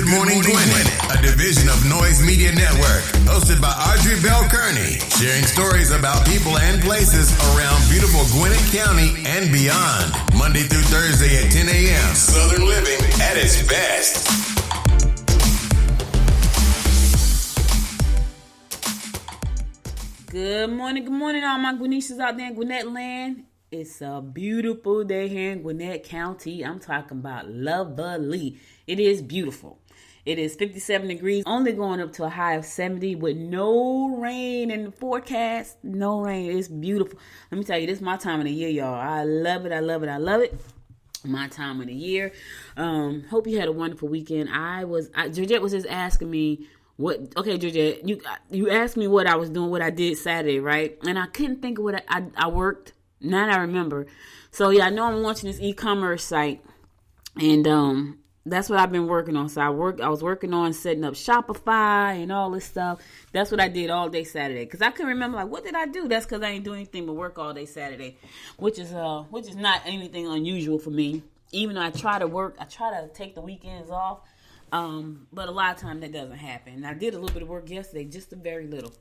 Morning Gwinnett, a division of Noise Media Network, hosted by Audrey Bell Kearney, sharing stories about people and places around beautiful Gwinnett County and beyond. Monday through Thursday at 10 a.m. Southern living at its best. Good morning, all my Gwinnetians out there in Gwinnett land. It's a beautiful day here in Gwinnett County. I'm talking about lovely. It is beautiful. It is 57 degrees, only going up to a high of 70 with no rain in the forecast. No rain. It's beautiful. Let me tell you, this is my time of the year, y'all. I love it. I love it. I love it. My time of the year. Hope you had a wonderful weekend. Georgette was just asking me, Georgette, you asked me what I was doing, what I did Saturday, right? And I couldn't think of what I worked. Now I remember. So yeah, I know I'm launching this e-commerce site, and that's what I've been working on. So I was working on setting up Shopify and all this stuff. That's what I did all day Saturday, because I couldn't remember, like, what did I do? That's because I ain't doing anything but work all day Saturday, which is not anything unusual for me. Even though I try to work, I try to take the weekends off. But a lot of times that doesn't happen. And I did a little bit of work yesterday, just a very little.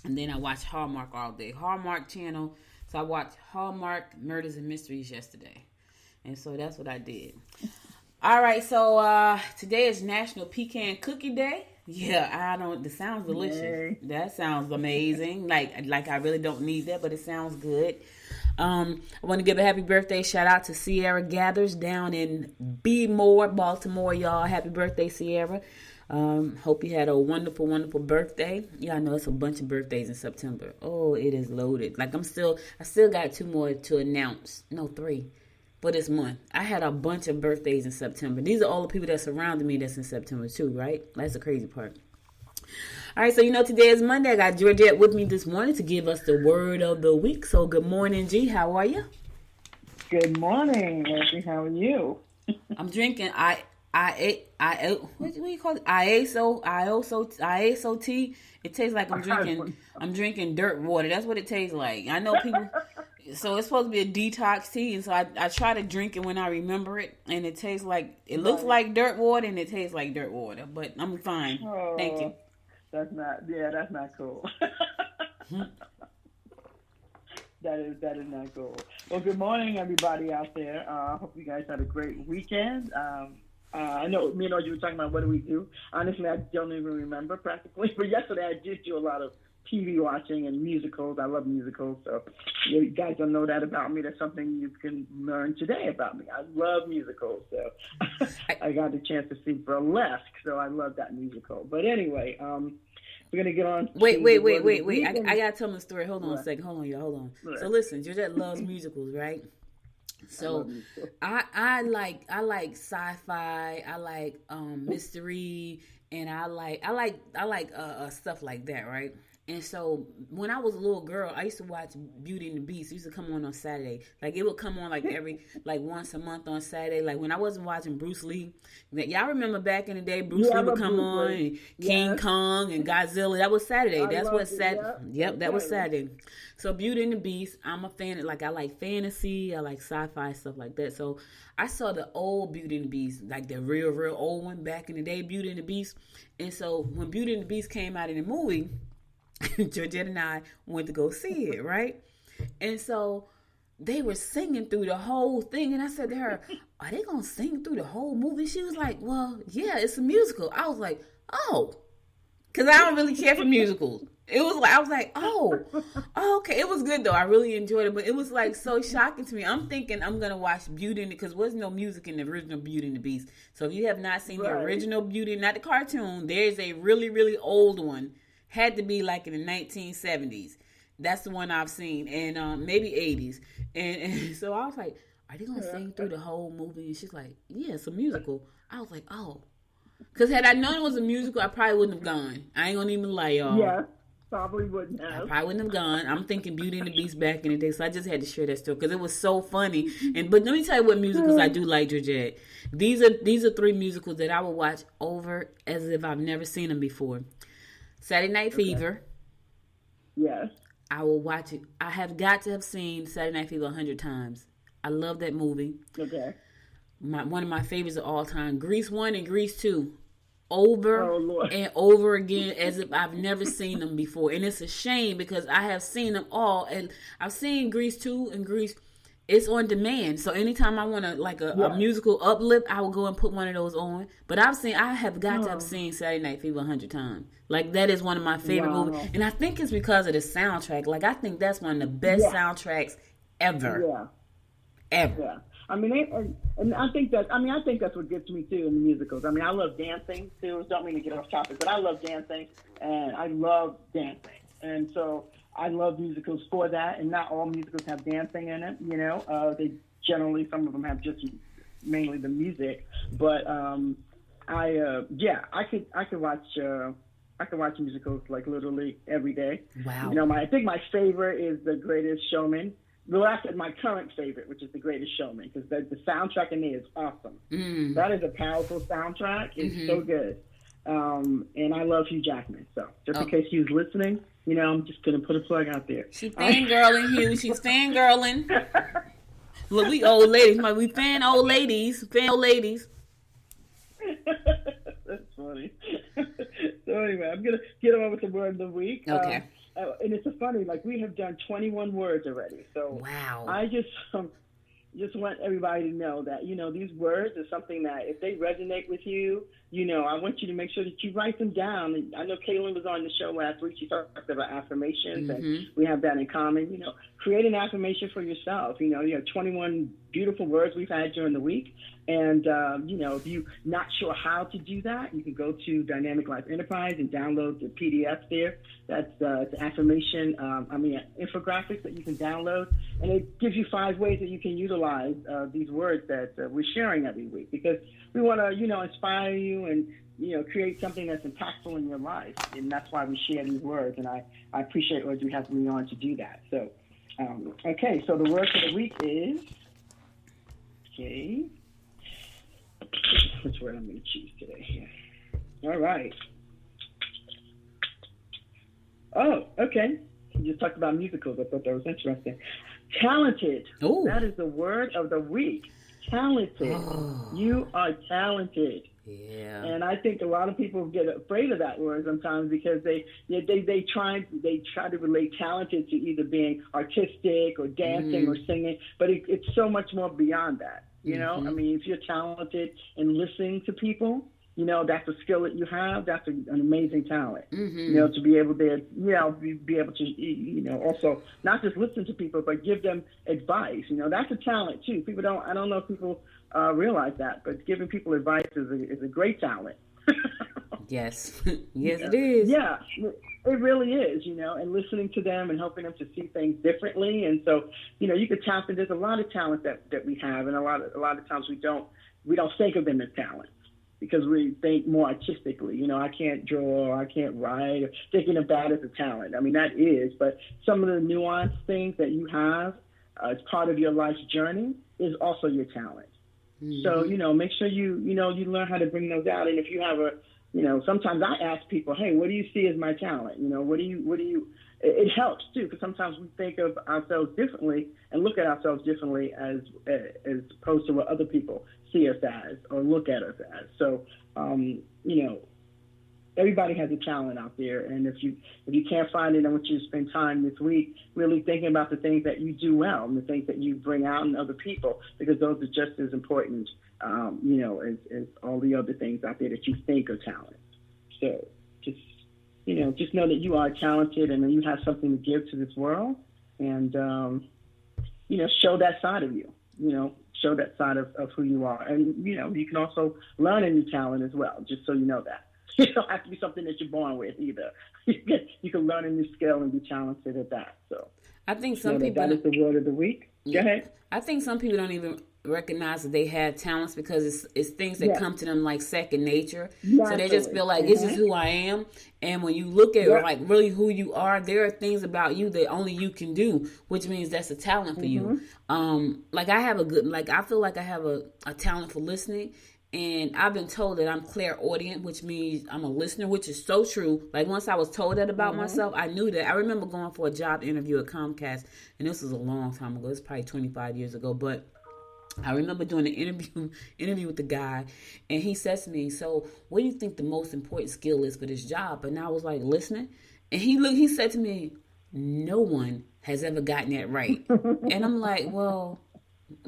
And then I watched Hallmark all day. Hallmark channel. So I watched Hallmark Murders and Mysteries yesterday. And so that's what I did. All right, so today is National Pecan Cookie Day. Yeah, that sounds delicious. Yay. That sounds amazing. Like I really don't need that, but it sounds good. I want to give a happy birthday shout out to Sierra Gathers down in B-More, Baltimore, y'all. Happy birthday, Sierra. Hope you had a wonderful, wonderful birthday. Yeah, I know it's a bunch of birthdays in September. Oh, it is loaded. Like I still got 2 more to announce. No, 3 for this month. I had a bunch of birthdays in September. These are all the people that surrounded me that's in September too, right? That's the crazy part. All right, so today is Monday. I got Georgette with me this morning to give us the word of the week. So good morning, G. How are you? Good morning, Leslie. How are you? I'm drinking what do you call it? ISO tea. It tastes like I'm drinking dirt water. That's what it tastes like. I know people. So it's supposed to be a detox tea, and so I try to drink it when I remember it, and it tastes like looks like dirt water, and it tastes like dirt water. But I'm fine. Oh, thank you. That's not cool. That is not cool. Well, good morning, everybody out there. I hope you guys had a great weekend. I know me and you were talking about what do we do. Honestly, I don't even remember practically. But yesterday I did do a lot of TV watching and musicals. I love musicals, so you guys don't know that about me. That's something you can learn today about me. I love musicals, so I got the chance to see Burlesque, so I love that musical. But anyway, we're gonna get on. Wait. I gotta tell them the story. Hold on a second. Hold on, y'all. Hold on. Right. So listen, Georgette loves musicals, right? So I like sci-fi, I like mystery, and I like stuff like that, right? And so when I was a little girl, I used to watch Beauty and the Beast. It used to come on Saturday. Like it would come on once a month on Saturday. Like when I wasn't watching Bruce Lee. Y'all remember back in the day, Bruce Lee would come on, and King Kong and Godzilla. That was Saturday. That's what Saturday. Yep, that was Saturday. So Beauty and the Beast, I'm a fan of, I like fantasy, I like sci-fi, stuff like that. So I saw the old Beauty and the Beast, like the real old one back in the day, Beauty and the Beast. And so when Beauty and the Beast came out in the movie, Georgette and I went to go see it, right? And so they were singing through the whole thing. And I said to her, are they going to sing through the whole movie? She was like, well, yeah, it's a musical. I was like, oh, because I don't really care for musicals. I was like, oh, okay. It was good though. I really enjoyed it, but it was so shocking to me. I'm thinking I'm going to watch Beauty because there was no music in the original Beauty and the Beast. So if you have not seen the original Beauty, not the cartoon, there's a really, really old one. Had to be in the 1970s. That's the one I've seen, and maybe 80s. And so I was like, are they going to sing through the whole movie? And she's like, yeah, it's a musical. I was like, oh. Because had I known it was a musical, I probably wouldn't have gone. I ain't going to even lie, y'all. Yeah, probably wouldn't have. I probably wouldn't have gone. I'm thinking Beauty and the Beast back in the day, so I just had to share that story because it was so funny. But let me tell you what musicals I do like, Georgette. These are 3 musicals that I will watch over as if I've never seen them before. Saturday Night Fever. Yes. I will watch it. I have got to have seen Saturday Night Fever 100 times. I love that movie. Okay. one of my favorites of all time, Grease 1 and Grease 2. Over and over again as if I've never seen them before. And it's a shame because I have seen them all. And I've seen Grease 2 and Grease. It's on demand. So anytime I want a musical uplift, I will go and put one of those on. But I have got to have seen Saturday Night Fever 100 times. Like, that is one of my favorite movies. And I think it's because of the soundtrack. Like, I think that's one of the best soundtracks ever. Yeah. Ever. Yeah. I mean, and I think that's what gets me too in the musicals. I mean, I love dancing too. Don't mean to get off topic, but I love dancing, and I love dancing, and so I love musicals for that. And not all musicals have dancing in it. You know, they generally, some of them have just mainly the music. But I could watch musicals like literally every day. Wow. You know, I think my favorite is The Greatest Showman. Well, that's my current favorite, which is The Greatest Showman, because the soundtrack in there is awesome. That is a powerful soundtrack. It's so good. And I love Hugh Jackman. So just in case he was listening, you know, I'm just going to put a plug out there. She's fangirling, Hugh. She's fangirling. Look, we old ladies. We fan old ladies. Fan old ladies. That's funny. So anyway, I'm going to get on with the word of the week. Okay. And it's funny, like, we have done 21 words already. So wow. I just want everybody to know that, you know, these words are something that if they resonate with you, you know, I want you to make sure that you write them down. And I know Kaylin was on the show last week. She talked about affirmations, and we have that in common. You know, create an affirmation for yourself. You know, you have 21 beautiful words we've had during the week. And, you know, if you're not sure how to do that, you can go to Dynamic Life Enterprise and download the PDF there. That's the affirmation, infographics that you can download. And it gives you 5 ways that you can utilize these words that we're sharing every week, because we want to, you know, inspire you and, you know, create something that's impactful in your life. And that's why we share these words. And I appreciate Audrey having me on to do that. So, okay, so the word for the week is, which word I'm going to choose today? Yeah. All right. Oh, okay. You just talked about musicals. I thought that was interesting. Talented. Ooh. That is the word of the week. Talented. Oh. You are talented. Yeah. And I think a lot of people get afraid of that word sometimes because they try to relate talented to either being artistic or dancing or singing, but it's so much more beyond that. You know, I mean, if you're talented in listening to people, you know, that's a skill that you have. That's an amazing talent. You know, to be able to, you know, be able to, you know, also not just listen to people, but give them advice. You know, that's a talent too. I don't know if people realize that, but giving people advice is a great talent. Yes. Yes, it is. Yeah, it really is, you know, and listening to them and helping them to see things differently. And so, you know, you could tap into, there's a lot of talent that we have, and a lot of times we don't think of them as talent because we think more artistically. You know, I can't draw, I can't write, or thinking of that as a talent. I mean, that is, but some of the nuanced things that you have as part of your life's journey is also your talent. So, you know, make sure you learn how to bring those out. And if you have you know, sometimes I ask people, hey, what do you see as my talent? You know, it helps too, because sometimes we think of ourselves differently and look at ourselves differently as opposed to what other people see us as or look at us as. So, you know, everybody has a talent out there. And if you can't find it, I want you to spend time this week really thinking about the things that you do well and the things that you bring out in other people, because those are just as important, you know, as all the other things out there that you think are talent. So just know that you are talented and that you have something to give to this world, and, you know, show that side of you, you know, show that side of who you are. And, you know, you can also learn a new talent as well, just so you know that. It don't have to be something that you're born with either. You can learn a new skill and be talented at that. So I think some people, that is the word of the week. Go ahead. I think some people don't even recognize that they have talents because it's things that come to them like second nature. Exactly. So they just feel like this is who I am. And when you look at like really who you are, there are things about you that only you can do, which means that's a talent for you. Like I feel like I have a talent for listening. And I've been told that I'm clairaudient, which means I'm a listener, which is so true. Like once I was told that about myself, I knew that. I remember going for a job interview at Comcast, and this was a long time ago. It's probably 25 years ago. But I remember doing an interview with the guy, and he says to me, "So, what do you think the most important skill is for this job?" And I was like, listening. And he said to me, "No one has ever gotten that right." And I'm like, well,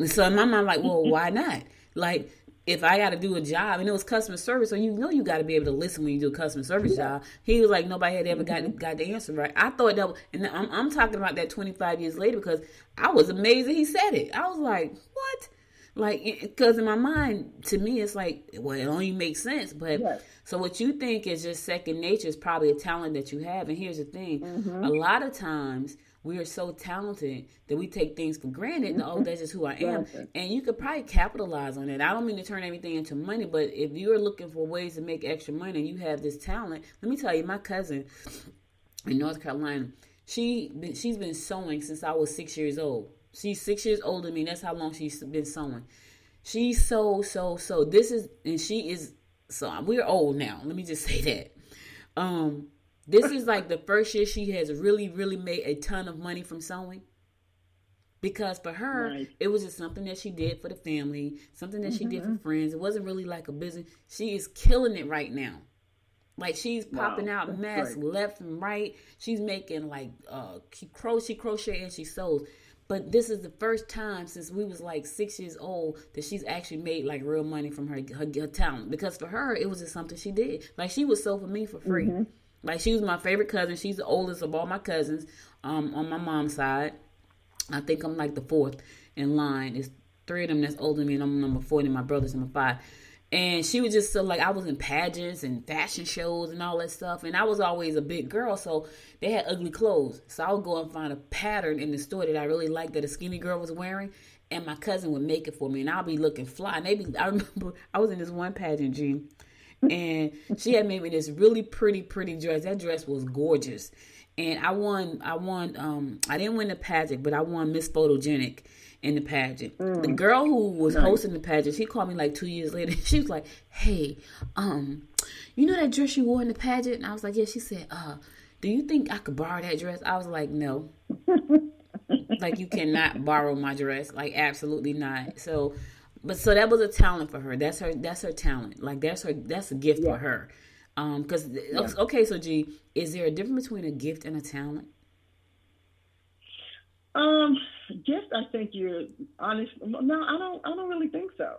so in my mind, like, well, why not? Like, if I got to do a job, and it was customer service, so you got to be able to listen when you do a customer service job. He was like, nobody had ever got the answer right. I thought that, and I'm talking about that 25 years later because I was amazed that he said it. I was like, what? Like, because in my mind, to me, it's like, well, it only makes sense. But Yes. So what you think is just second nature is probably a talent that you have. And here's the thing. A lot of times we are so talented that we take things for granted. And, oh, that's just who I am. And you could probably capitalize on it. I don't mean to turn everything into money, but if you're looking for ways to make extra money and you have this talent, let me tell you, my cousin in North Carolina, she's been sewing since I was 6 years old. She's 6 years older than me. That's how long she's been sewing. She's so. This is, and she is, so we're old now. Let me just say that. This is like the first year she has really, really made a ton of money from sewing. Because for her, it was just something that she did for the family, something that she did for friends. It wasn't really like a business. She is killing it right now. Like, she's popping out masks left and right. She's making like she crochet and she sews. But this is the first time since we was like 6 years old that she's actually made like real money from her talent. Because for her, it was just something she did. Like, she would sew for me for free. Like, she was my favorite cousin. She's the oldest of all my cousins on my mom's side. I think I'm like the fourth in line. It's three of them that's older than me, and I'm number 4, and my brother's number 5. And she was just so, like, I was in pageants and fashion shows and all that stuff. And I was always a big girl, so they had ugly clothes. So I would go and find a pattern in the store that I really liked that a skinny girl was wearing. And my cousin would make it for me. And I'll be looking fly. And I remember I was in this one pageant, G. And she had made me this really pretty dress. That dress was gorgeous. And I won, I didn't win the pageant, but I won Miss Photogenic in the pageant. The girl who was hosting the pageant, she called me like 2 years later. She was like, hey, you know that dress you wore in the pageant? And I was like, yeah. She said, do you think I could borrow that dress? I was like, no. Like, you cannot borrow my dress. Like, absolutely not. So that was a talent for her. That's her talent. Like, that's a gift for her. Okay, so G, is there a difference between a gift and a talent? Gift, I think you're honest. No, I don't really think so.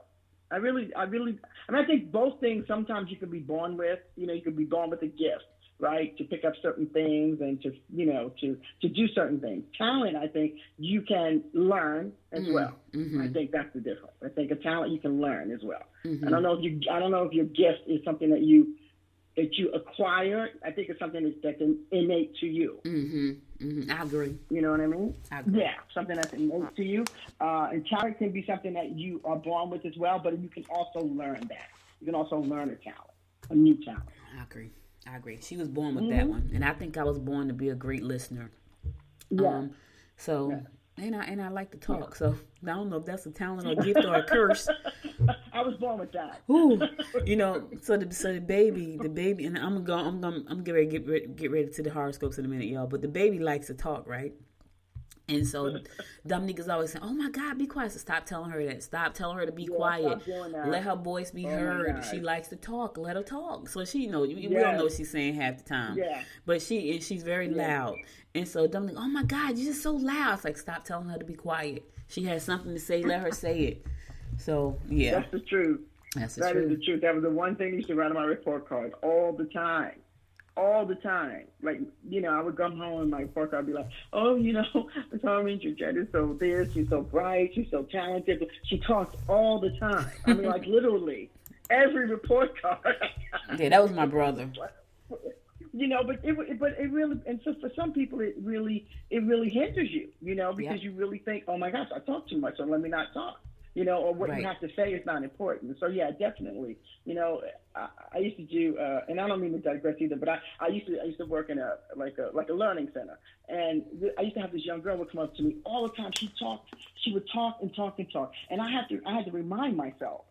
I mean, I think both things sometimes you can be born with. You know, you could be born with a gift, right? To pick up certain things and to do certain things. Talent, I think you can learn as well. I think that's the difference. I think a talent you can learn as well. I don't know if your gift is something that you acquire. I think it's something that's innate to you. I agree. You know what I mean? I agree. Yeah, something that's innate to you. And talent can be something that you are born with as well, but you can also learn that. You can also learn a new talent. I agree. She was born with that one, and I think I was born to be a great listener. Yeah. And I like to talk. So I don't know if that's a talent or a gift or a curse. I was born with that. Ooh, so the baby, and I'm getting ready to get ready to the horoscopes in a minute, y'all. But the baby likes to talk, right? And so Dominique is always saying, "Oh my God, be quiet!" So stop telling her that. Stop telling her to be quiet. Let her voice be heard. She likes to talk. Let her talk. So she knows. We don't know what she's saying half the time. Yeah. But she's very loud. And so Dominique, "Oh my God, you're just so loud." It's like, stop telling her to be quiet. She has something to say. Let her say it. So yeah. That's the truth. That is the truth. That was the one thing you used to write on my report card all the time. All the time. Like, I would come home and my report card would be like, oh, Ms. Harmon, your jet is so this, she's so bright, she's so talented. She talks all the time. I mean, like, literally, every report card. Yeah, that was my brother. But it really, and so for some people, it really hinders you, because you really think, oh my gosh, I talk too much, so let me not talk. Or what you have to say is not important. So yeah, definitely. I used to do, and I don't mean to digress either, but I used to work in a learning center, and I used to have this young girl would come up to me all the time. She would talk and talk and talk, and I had to remind myself,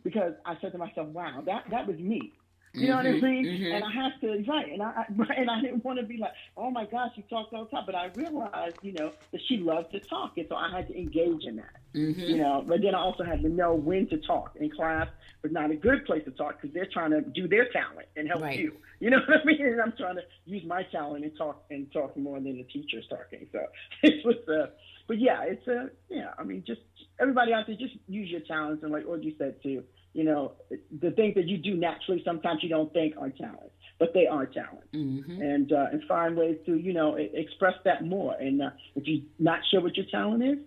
because I said to myself, wow, that was me. You know what I mean? And I have to, right, and I didn't want to be like, oh my gosh, she talks all the time. But I realized, that she loved to talk, and so I had to engage in that. But then I also had to know when to talk. In class was not a good place to talk because they're trying to do their talent and help you. You know what I mean? And I'm trying to use my talent and talk more than the teacher's talking. So it was, but yeah, it's I mean, just everybody out there, just use your talents, and like Audrey said too. The things that you do naturally, sometimes you don't think are talents, but they are talent. And find ways to, express that more. And if you're not sure what your talent is,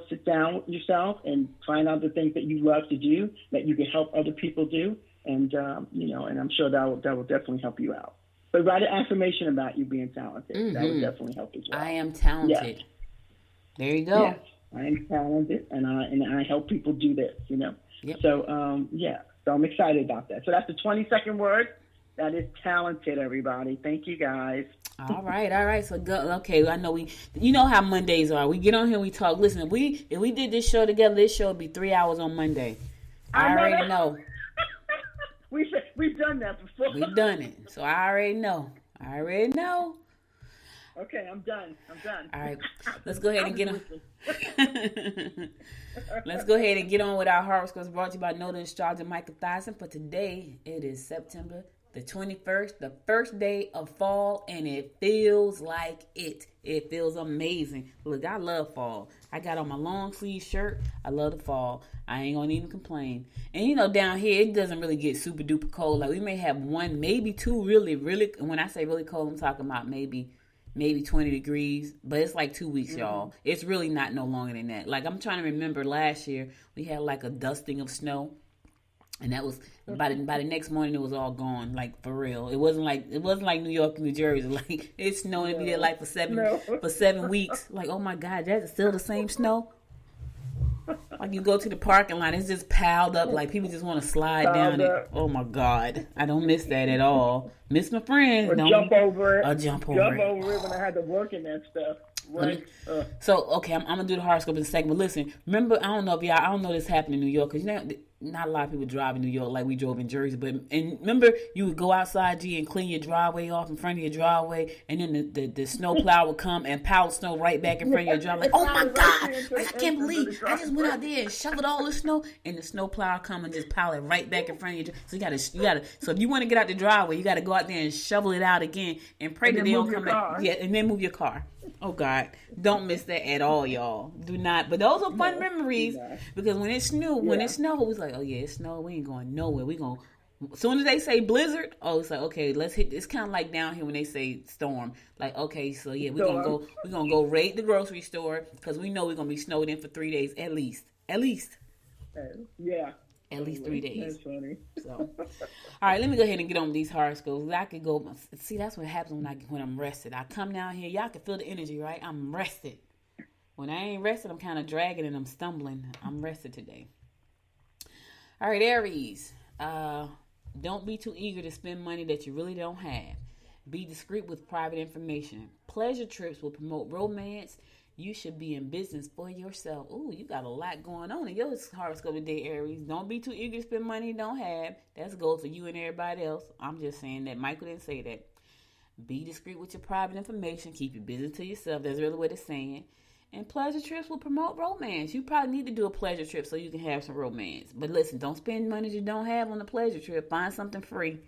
sit down with yourself and find out the things that you love to do that you can help other people do. And, and I'm sure that will definitely help you out. But write an affirmation about you being talented. That would definitely help as well. I am talented. Yes. There you go. Yes, I am talented, and I help people do this, Yep. So, so I'm excited about that. So that's the 22nd word. That is talented, everybody. Thank you, guys. All right. So, okay, I know you know how Mondays are. We get on here, we talk. Listen, if we did this show together, this show would be 3 hours on Monday. I already know. We've done that before. We've done it. So I already know. Okay, I'm done. All right, let's go ahead and get on. Let's go ahead and get on with our horoscopes, brought to you by Noted Astrologer Michael Thyssen. For today, it is September the 21st, the first day of fall, and it feels like it. It feels amazing. Look, I love fall. I got on my long sleeve shirt. I love the fall. I ain't gonna even complain. And down here, it doesn't really get super duper cold. Like we may have one, maybe two really, really, when I say really cold, I'm talking about maybe 20 degrees, but it's like 2 weeks, y'all. It's really not no longer than that. Like I'm trying to remember last year, we had like a dusting of snow, and that was by the next morning it was all gone, like for real. It wasn't like New York, New Jersey. Like it snowed and we did like for 7 weeks. Like, oh my God, that's still the same snow. Like you go to the parking lot, it's just piled up. Like people just want to slide down it. Oh my God, I don't miss that at all. Miss my friends. Or jump over it. Jump over it when I had to work in that stuff. Right. So okay, I'm gonna do the horoscope in a second. But listen, remember, I don't know this happened in New York because not a lot of people drive in New York like we drove in Jersey. But remember, you would go outside, and clean your driveway off in front of your driveway, and then the snow plow would come and pile snow right back in front of your driveway. Like, oh my God, I can't believe I just went out there and shoveled all the snow, and the snow plow come and just pile it right back in front of your driveway. So you gotta. So if you want to get out the driveway, you gotta go out there and shovel it out again and pray that they don't come back. Yeah, and then move your car. Oh God, don't miss that at all, y'all. Do not. But those are fun memories because when it snowed, it was like, oh yeah, it snowed. We ain't going nowhere. As soon as they say blizzard, it's like, okay, let's hit. It's kind of like down here when they say storm. Like, okay, so yeah, we're gonna go raid the grocery store because we know we're gonna be snowed in for 3 days at least. Yeah. At least 3 days. That's funny. So, all right, let me go ahead and get on with these horoscopes. I could go. See, that's what happens when I'm rested. I come down here, y'all can feel the energy, right? I'm rested. When I ain't rested, I'm kind of dragging and I'm stumbling. I'm rested today. All right, Aries. Don't be too eager to spend money that you really don't have. Be discreet with private information. Pleasure trips will promote romance. You should be in business for yourself. Ooh, you got a lot going on in your horoscope today, Aries. Don't be too eager to spend money you don't have. That's a goal for you and everybody else. I'm just saying that. Michael didn't say that. Be discreet with your private information. Keep your business to yourself. That's really what it's saying. And pleasure trips will promote romance. You probably need to do a pleasure trip so you can have some romance. But listen, don't spend money you don't have on a pleasure trip. Find something free.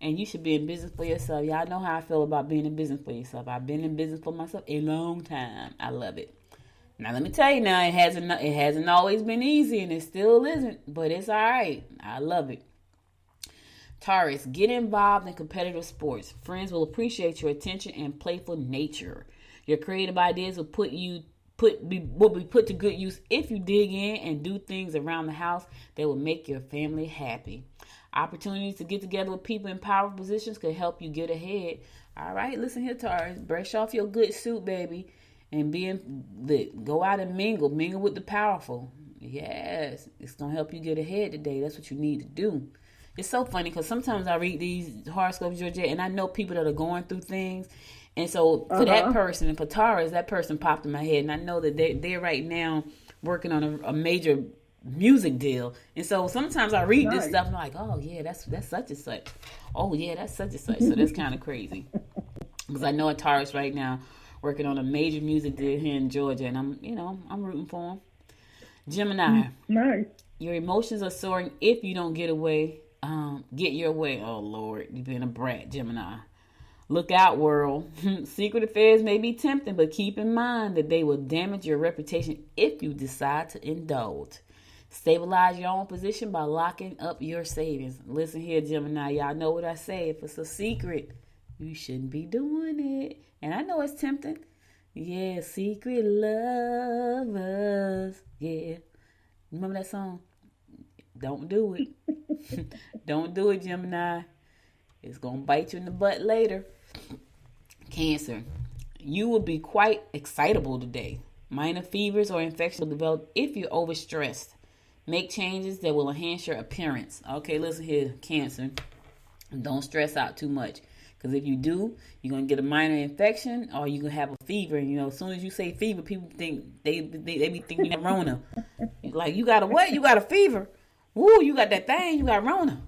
And you should be in business for yourself. Y'all know how I feel about being in business for yourself. I've been in business for myself a long time. I love it. Now, let me tell you now, it hasn't always been easy, and it still isn't. But it's all right. I love it. Taurus, get involved in competitive sports. Friends will appreciate your attention and playful nature. Your creative ideas will be put to good use if you dig in and do things around the house that will make your family happy. Opportunities to get together with people in powerful positions could help you get ahead. All right, listen here, Taurus. Brush off your good suit, baby, and go out and mingle with the powerful. Yes, it's gonna help you get ahead today. That's what you need to do. It's so funny because sometimes I read these horoscopes, Georgia, and I know people that are going through things. And so for that person, and for Taurus, that person popped in my head. And I know that they're right now working on a major music deal. And so sometimes I read this Nice. stuff and I'm like, oh yeah, that's such and such. Oh yeah, that's such and such. So that's kind of crazy. Because I know a Taurus right now working on a major music deal here in Georgia, and I'm rooting for him. Gemini, Nice. your emotions are soaring if you don't get your way. Oh Lord, you've been a brat, Gemini. Look out, world. Secret affairs may be tempting, but keep in mind that they will damage your reputation if you decide to indulge. Stabilize your own position by locking up your savings. Listen here, Gemini. Y'all know what I say. If it's a secret, you shouldn't be doing it. And I know it's tempting. Yeah, secret lovers. Yeah. Remember that song? Don't do it. Don't do it, Gemini. It's going to bite you in the butt later. Cancer. You will be quite excitable today. Minor fevers or infections will develop if you're overstressed. Make changes that will enhance your appearance. Okay, listen here, Cancer. Don't stress out too much. Because if you do, you're going to get a minor infection or you're going to have a fever. And, as soon as you say fever, people think they be thinking you got Rona. Like, you got a what? You got a fever. Woo, you got that thing. You got Rona.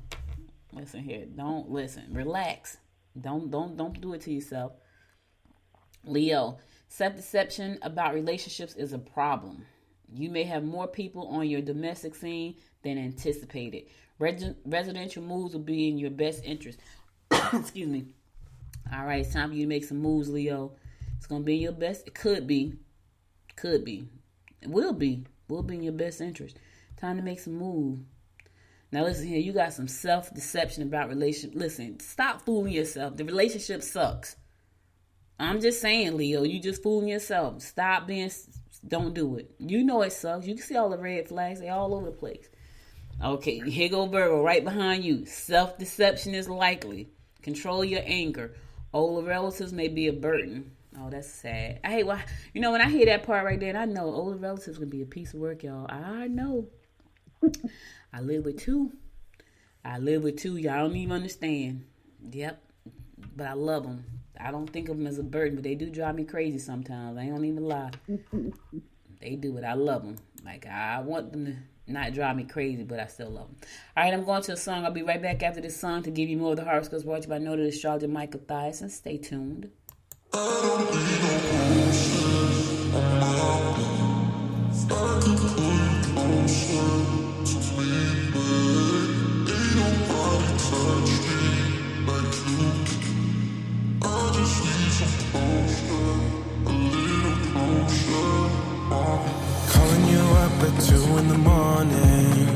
Listen here. Don't listen. Relax. Don't do it to yourself. Leo, self-deception about relationships is a problem. You may have more people on your domestic scene than anticipated. Residential moves will be in your best interest. Excuse me. All right, it's time for you to make some moves, Leo. It's going to be in your best. It could be. It will be in your best interest. Time to make some moves. Now, listen here. You got some self-deception about relationship. Listen, stop fooling yourself. The relationship sucks. I'm just saying, Leo, you just fooling yourself. Don't do it. You know it sucks. You can see all the red flags. They're all over the place. Okay, here go Virgo right behind you. Self-deception is likely. Control your anger. Older relatives may be a burden. Oh, that's sad. I hate when I hear that part right there, and I know older relatives can be a piece of work, y'all. I know. I live with two. Y'all don't even understand. Yep. But I love them. I don't think of them as a burden, but they do drive me crazy sometimes. I don't even lie. They do it. I love them. Like, I want them to not drive me crazy, but I still love them. All right, I'm going to a song. I'll be right back after this song to give you more of the horoscopes brought to you by noted astrologer Michael Thiason. Stay tuned. Calling you up at 2 in the morning,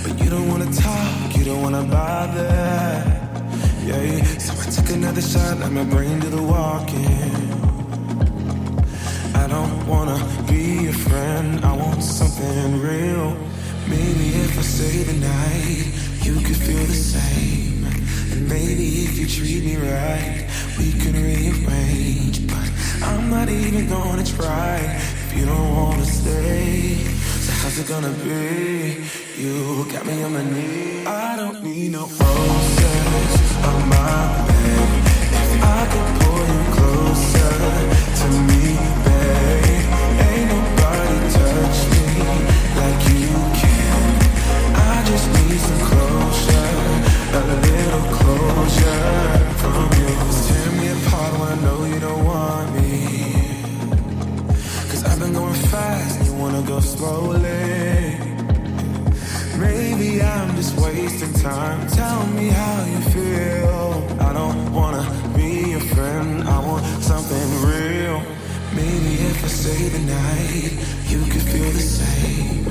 but you don't wanna talk, you don't wanna bother. Yeah, so I took another shot, let my brain do the walking. I don't wanna be your friend, I want something real. Maybe if I stay the night, you could feel the same. And maybe if you treat me right, we can rearrange. But I'm not even gonna try if you don't wanna stay. So how's it gonna be? You got me on my knees. I don't need no roses on my bed. If I could pull you closer to me, babe, ain't nobody touch me like you can. I just need some closure, a little closure from you. Tear me apart when I know you don't want me. Cause I've been going fast and you wanna go slowly. Maybe I'm just wasting time. Tell me how you feel. I don't wanna be your friend, I want something real. Maybe if I stay the night, you could feel the same.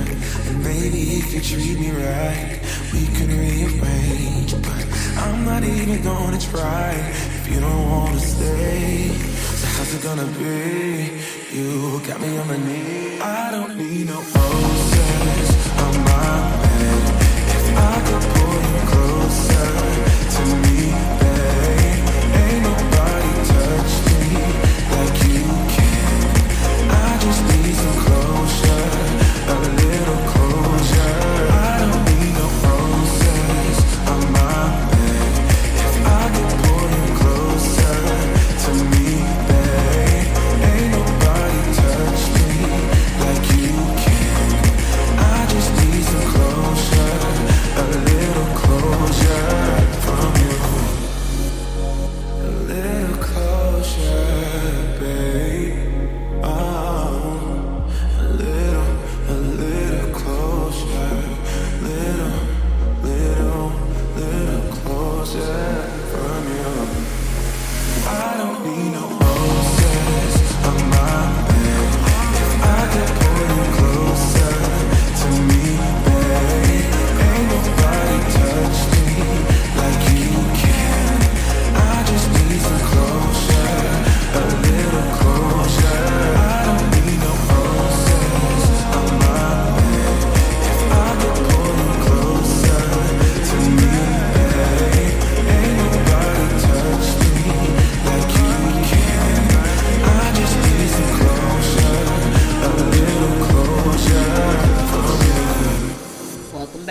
And maybe if you treat me right, we can rearrange. But I'm not even gonna try if you don't wanna stay. So how's it gonna be? You got me on my knees. I don't need no roses on my bed. If I could pull you closer to me, babe, ain't nobody touch me like you can. I just need some closure, a little closure. I don't need no roses on my bed. If I could pull you closer to me, babe, ain't nobody touch me like you can.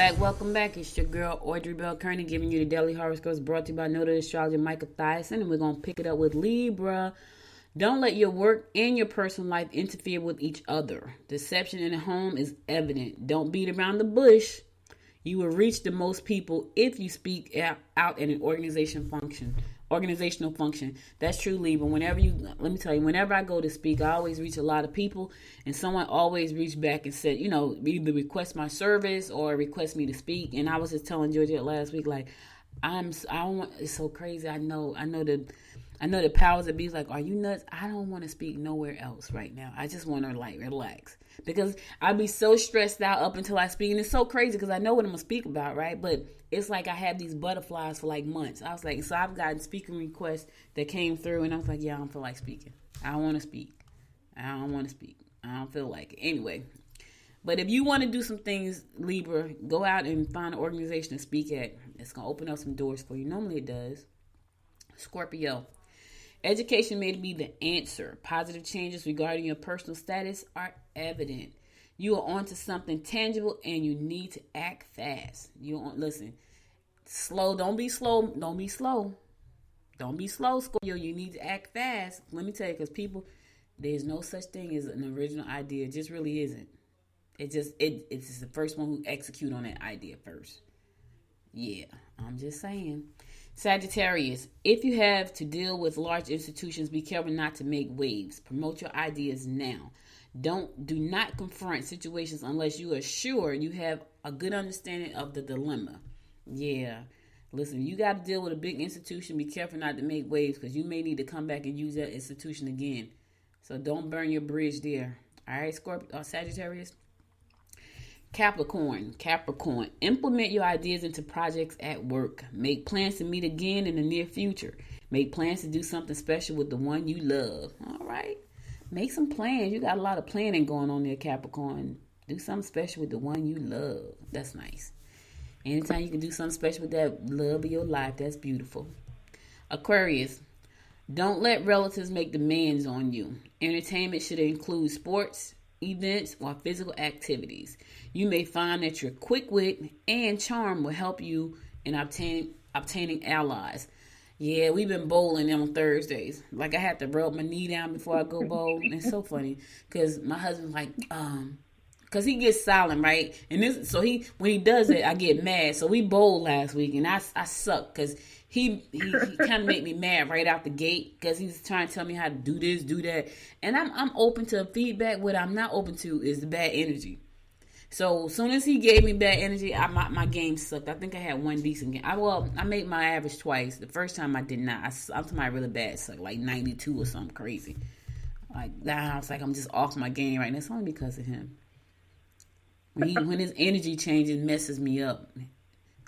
Welcome back. It's your girl, Audrey Bell Kearney, giving you the Daily Horoscopes brought to you by noted astrologer Michael Thiason. And we're going to pick it up with Libra. Don't let your work and your personal life interfere with each other. Deception in the home is evident. Don't beat around the bush. You will reach the most people if you speak out in an organizational function. That's true, Libra. Let me tell you, whenever I go to speak, I always reach a lot of people, and someone always reached back and said, either request my service or request me to speak. And I was just telling Georgette last week, like, it's so crazy. I know the powers that be like, are you nuts? I don't want to speak nowhere else right now. I just want to relax, because I'd be so stressed out up until I speak. And it's so crazy because I know what I'm going to speak about, right? But it's like I had these butterflies for like months. I was like, so I've gotten speaking requests that came through, and I was like, yeah, I don't feel like speaking. I don't want to speak. I don't feel like it. Anyway, but if you want to do some things, Libra, go out and find an organization to speak at. It's going to open up some doors for you. Normally it does. Scorpio. Education may be the answer. Positive changes regarding your personal status are evident. You are onto something tangible, and you need to act fast. Listen, slow. Don't be slow. Don't be slow. Don't be slow, Scorpio. You need to act fast. Let me tell you, because there's no such thing as an original idea. It just really isn't. It's just the first one who execute on that idea first. Yeah, I'm just saying. Sagittarius, if you have to deal with large institutions, be careful not to make waves. Promote your ideas now. Do not confront situations unless you are sure you have a good understanding of the dilemma. Yeah. Listen, you got to deal with a big institution. Be careful not to make waves, because you may need to come back and use that institution again. So don't burn your bridge there. All right, Sagittarius. Capricorn, implement your ideas into projects at work. Make plans to meet again in the near future. Make plans to do something special with the one you love. All right. Make some plans. You got a lot of planning going on there, Capricorn. Do something special with the one you love. That's nice. Anytime you can do something special with that love of your life, that's beautiful. Aquarius, don't let relatives make demands on you. Entertainment should include sports, events, or physical activities. You may find that your quick wit and charm will help you in obtaining allies. Yeah, we've been bowling on Thursdays. Like, I have to rub my knee down before I go bowl. And it's so funny because my husband's like, because he gets silent, right? And when he does it, I get mad. So we bowled last week, and I suck because he kind of made me mad right out the gate, because he's trying to tell me how to do this, do that. And I'm open to feedback. What I'm not open to is the bad energy. So as soon as he gave me bad energy, my game sucked. I think I had one decent game. I made my average twice. The first time I did not. I'm talking about really bad suck, like 92 or something crazy. Like that, I was like, I'm just off my game right now. It's only because of him. When his energy changes, messes me up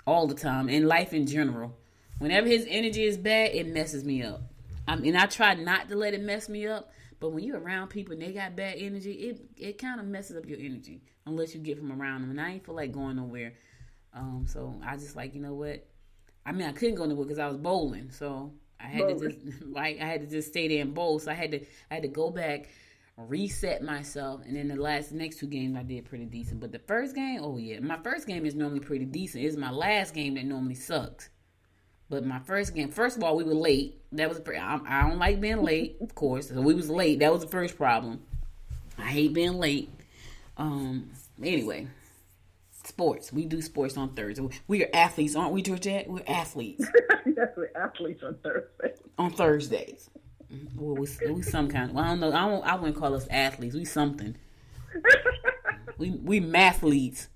all the time. In life in general, whenever his energy is bad, it messes me up. I try not to let it mess me up. But when you're around people and they got bad energy, it kind of messes up your energy unless you get from around them. And I ain't feel like going nowhere. So I just like, you know what? I couldn't go nowhere because I was bowling. So I had to just stay there and bowl. So I had to go back, reset myself, and then the next two games I did pretty decent. But the first game, oh yeah, my first game is normally pretty decent. It's my last game that normally sucks. But my first game, first of all, we were late. That was I don't like being late, of course. So we was late. That was the first problem. I hate being late. Anyway, sports. We do sports on Thursday. We are athletes, aren't we, Georgette? We're athletes. Yes, we're athletes on Thursday. On Thursdays. Well, we some kind of. Well, I don't know. I wouldn't call us athletes. We something. we mathletes.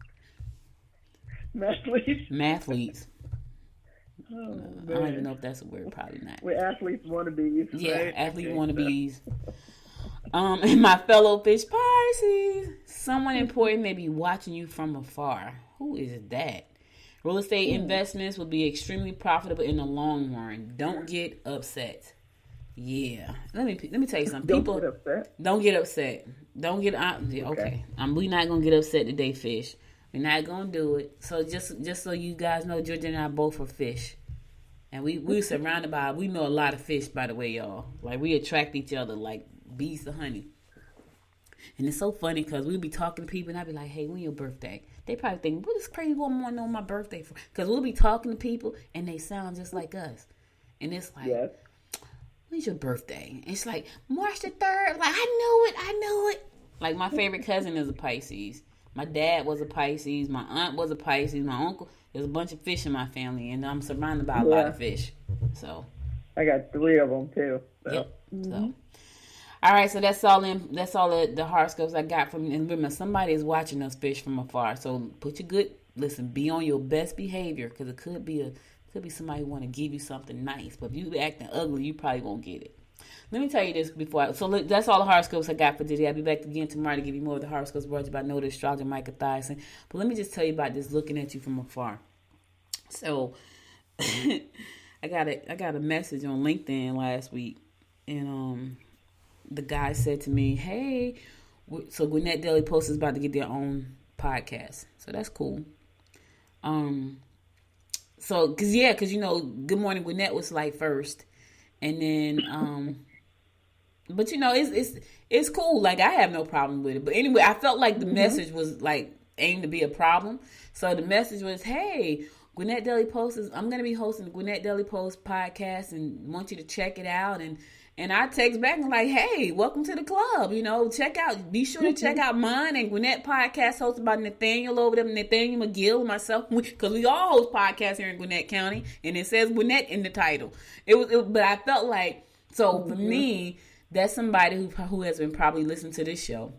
Mathletes. Oh, I don't even know if that's a word. Probably not. We're athletes wannabes. Yeah, right? athlete wannabes. And my fellow fish Pisces, someone important may be watching you from afar. Who is that? Real estate investments will be extremely profitable in the long run. Don't get upset. Yeah, let me tell you something. People don't get upset. Don't get okay. We're not gonna get upset today, fish. We're not gonna do it. So just so you guys know, Georgia and I both are fish, and we're surrounded by. We know a lot of fish, by the way, y'all. Like, we attract each other like bees to honey. And it's so funny because we be talking to people, and I be like, "Hey, when your birthday?" They probably think, what is crazy woman on my birthday for? Because we'll be talking to people and they sound just like us. And it's like, Yes. when's your birthday? It's like, March the 3rd. Like, I know it. Like, my favorite cousin is a Pisces. My dad was a Pisces. My aunt was a Pisces. My uncle. There's a bunch of fish in my family, and I'm surrounded by a lot of fish. So I got 3 of them too. So. yep. So, all right. So that's all. That's all the horoscopes I got from. And remember, somebody is watching us fish from afar. So put your good. Listen. Be on your best behavior, because it could be somebody who want to give you something nice. But if you acting ugly, you probably won't get it. Let me tell you this before. Look, that's all the horoscopes I got for today. I'll be back again tomorrow to give you more of the horoscopes brought to you by Noted Astrologer Micah Thyssen. But let me just tell you about this looking at you from afar. So I got a message on LinkedIn last week, and the guy said to me, "Hey, so Gwinnett Daily Post is about to get their own podcast, so that's cool." So because Good Morning Gwinnett was like first, and then but it's cool. Like, I have no problem with it. But anyway, I felt like the message was like aimed to be a problem. So the message was, "Hey, Gwinnett Daily Post I'm going to be hosting the Gwinnett Daily Post podcast and want you to check it out." And I text back and like, "Hey, welcome to the club. Be sure to check out mine and Gwinnett podcast hosted by Nathaniel over there, Nathaniel McGill, and myself, because we all host podcasts here in Gwinnett County, and it says Gwinnett in the title." But I felt like, so for me, that's somebody who has been probably listening to this show.